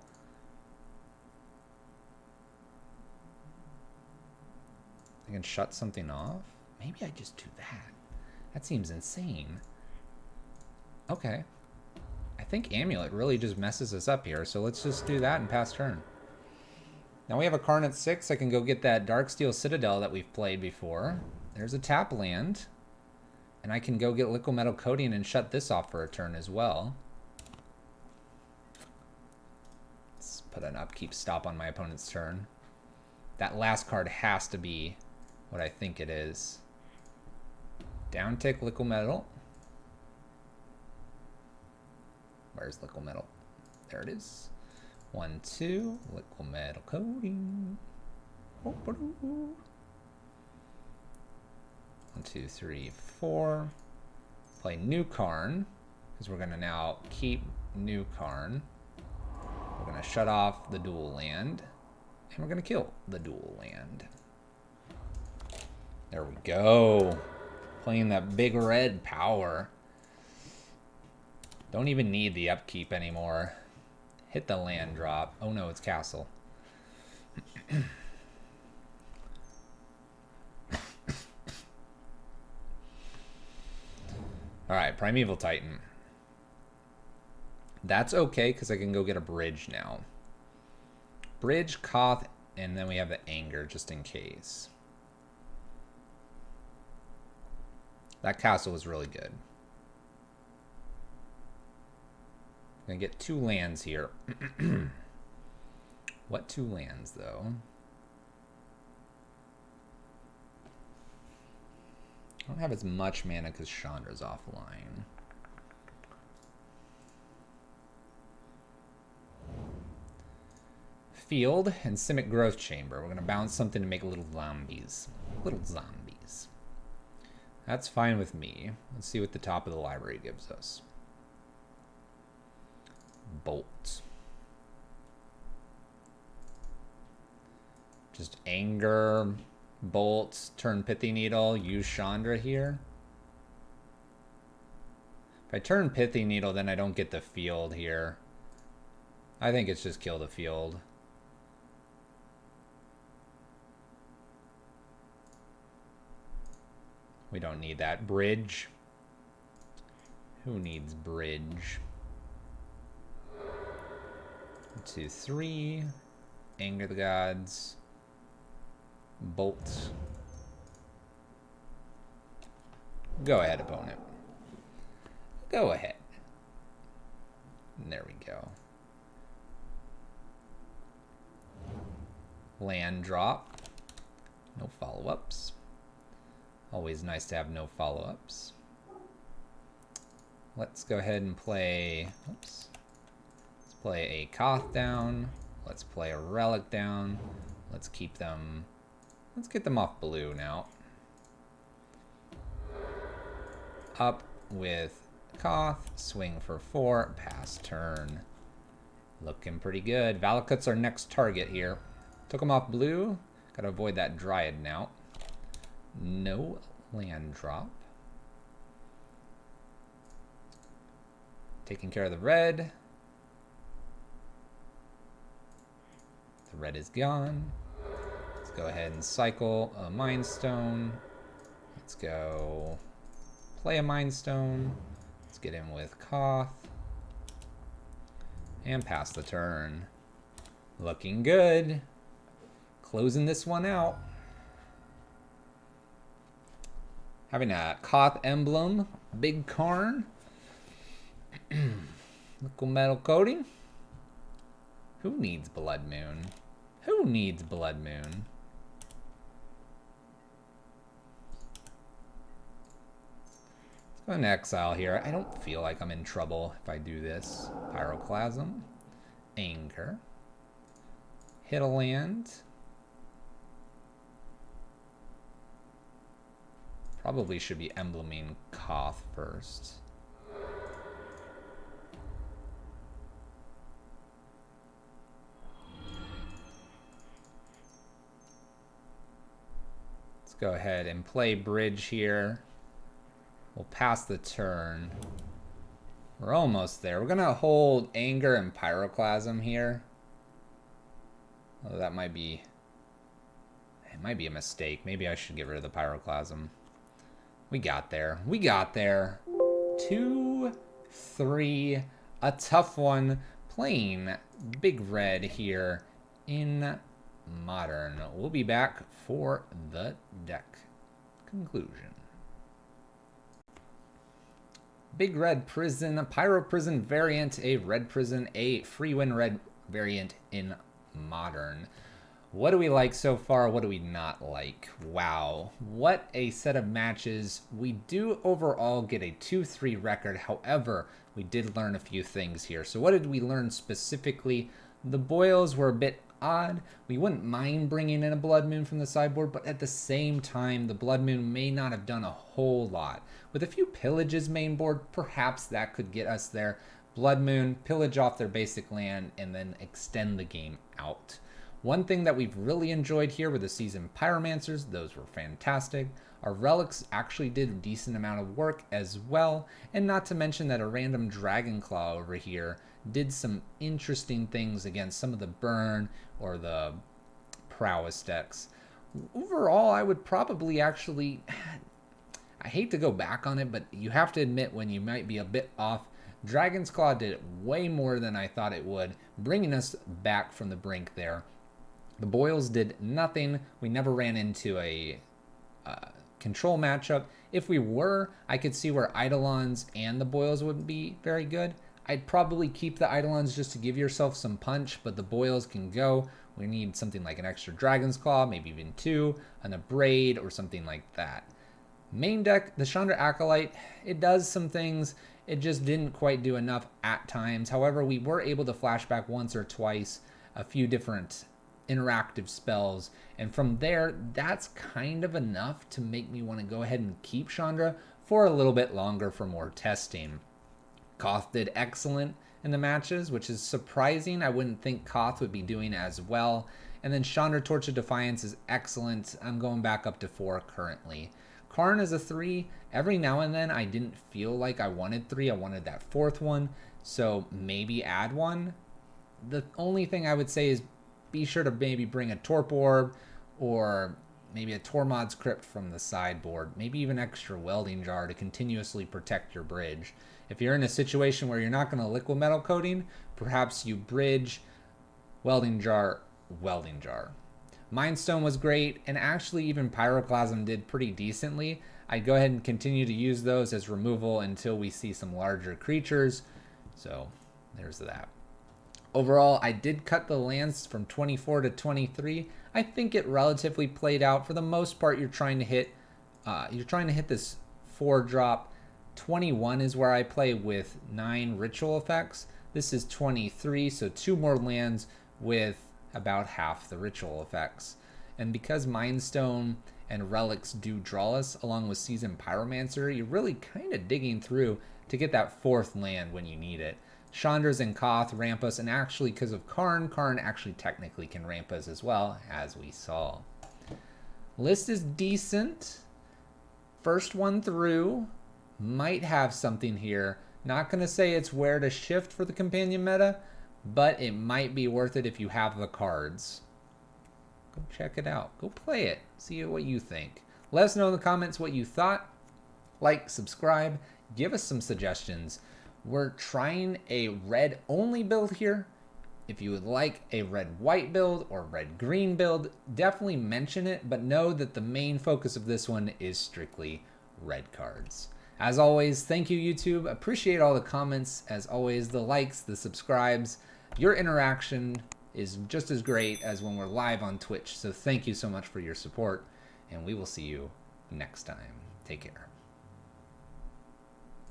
I can shut something off? Maybe I just do that. That seems insane. Okay. I think Amulet really just messes us up here, so let's just do that and pass turn. Now we have a Karn at 6. I can go get that Darksteel Citadel that we've played before. There's a tap land. And I can go get Liquid Metal Coating and shut this off for a turn as well. Let's put an upkeep stop on my opponent's turn. That last card has to be what I think it is. Down tick Liquid Metal. Where's Liquid Metal? There it is. 1, 2, Liquid Metal Coating. 1, 2, 3, 4. Play new Karn, because we're going to now keep new Karn. We're going to shut off the dual land, and we're going to kill the dual land. There we go. Playing that big red power. Don't even need the upkeep anymore. Hit the land drop. Oh no, it's castle. Alright, Primeval Titan. That's okay, because I can go get a bridge now. Bridge, Koth, and then we have the Anger, just in case. That castle was really good. I'm going to get 2 lands here. What 2 lands, though? I don't have as much mana because Chandra's offline. field and Simic Growth Chamber. We're going to bounce something to make little zombies. Little zombies. That's fine with me. Let's see what the top of the library gives us. Bolt. Just anger, bolt, turn Pithy Needle, use Chandra here. If I turn Pithy Needle, then I don't get the field here. I think it's just kill the field. We don't need that. Bridge. Who needs bridge? 1, 2, 3. Anger the gods. Bolt. Go ahead, opponent. Go ahead. And there we go. Land drop. No follow-ups. Always nice to have no follow-ups. Let's go ahead and play... Oops. Let's play a Koth down. Let's play a Relic down. Let's keep them... Let's get them off blue now. Up with Koth. Swing for 4. Pass turn. Looking pretty good. Valakut's our next target here. Took him off blue. Gotta avoid that Dryad now. No land drop. Taking care of the red. The red is gone. Let's go ahead and cycle a Mind Stone. Let's go play a Mind Stone. Let's get in with Koth. And pass the turn. Looking good. Closing this one out. Having a Koth emblem, Big Karn. Nickel metal coating. Who needs Blood Moon? Who needs Blood Moon? Let's go into exile here. I don't feel like I'm in trouble if I do this. Pyroclasm. Anger. Hit a land. Probably should be embleming Koth first. Let's go ahead and play bridge here. We'll pass the turn. We're almost there. We're gonna hold anger and pyroclasm here. Oh, that might be... It might be a mistake. Maybe I should get rid of the pyroclasm. We got there. We got there. 2, 3. A tough one. Playing Big Red here in Modern. We'll be back for the deck conclusion. Big Red Prison, a Pyro Prison variant, a Red Prison, a Free Win Red variant in Modern. What do we like so far? What do we not like? Wow, what a set of matches. We do overall get a 2-3 record. However, we did learn a few things here. So what did we learn specifically? The boils were a bit odd. We wouldn't mind bringing in a Blood Moon from the sideboard, but at the same time, the Blood Moon may not have done a whole lot. With a few pillages main board, perhaps that could get us there. Blood Moon, pillage off their basic land, and then extend the game out. One thing that we've really enjoyed here were the Seasoned Pyromancers. Those were fantastic. Our relics actually did a decent amount of work as well. And not to mention that a random Dragonclaw over here did some interesting things against some of the burn or the prowess decks. Overall, I would probably actually... I hate to go back on it, but you have to admit when you might be a bit off. Dragon's Claw did way more than I thought it would, bringing us back from the brink there. The boils did nothing. We never ran into a control matchup. If we were, I could see where Eidolons and the boils would be very good. I'd probably keep the Eidolons just to give yourself some punch, but the boils can go. We need something like an extra Dragon's Claw, maybe even 2, an Abrade, or something like that. Main deck, the Chandra Acolyte, it does some things. It just didn't quite do enough at times. However, we were able to flashback once or twice a few different interactive spells, and from there, that's kind of enough to make me want to go ahead and keep Chandra for a little bit longer for more testing. Koth did excellent in the matches, which is surprising. I wouldn't think Koth would be doing as well. And then Chandra Torch of Defiance is excellent. I'm going back up to 4 currently. Karn is a 3. Every now and then I didn't feel like I wanted 3. I wanted that 4th one. So maybe add 1. The only thing I would say is be sure to maybe bring a Torp Orb or maybe a Tormod's Crypt from the sideboard. Maybe even extra Welding Jar to continuously protect your bridge. If you're in a situation where you're not going to liquid metal coating, perhaps you bridge, Welding Jar, Welding Jar. Mind Stone was great, and actually even Pyroclasm did pretty decently. I'd go ahead and continue to use those as removal until we see some larger creatures. So there's that. Overall, I did cut the lands from 24 to 23. I think it relatively played out. For the most part, you're trying to hit this 4-drop. 21 is where I play with 9 ritual effects. This is 23, so 2 more lands with about half the ritual effects. And because Mind Stone and Relics do draw us, along with Seasoned Pyromancer, you're really kind of digging through to get that 4th land when you need it. Chandra's and Koth ramp us, and actually because of Karn actually technically can ramp us as well, as we saw. List is decent. First one through. Might have something here. Not going to say it's where to shift for the companion meta, but it might be worth it if you have the cards. Go check it out. Go play it. See what you think. Let us know in the comments what you thought. Like, subscribe, give us some suggestions. We're trying a red-only build here. If you would like a red-white build or red-green build, definitely mention it, but know that the main focus of this one is strictly red cards. As always, thank you, YouTube. Appreciate all the comments. As always, the likes, the subscribes. Your interaction is just as great as when we're live on Twitch. So thank you so much for your support, and we will see you next time. Take care.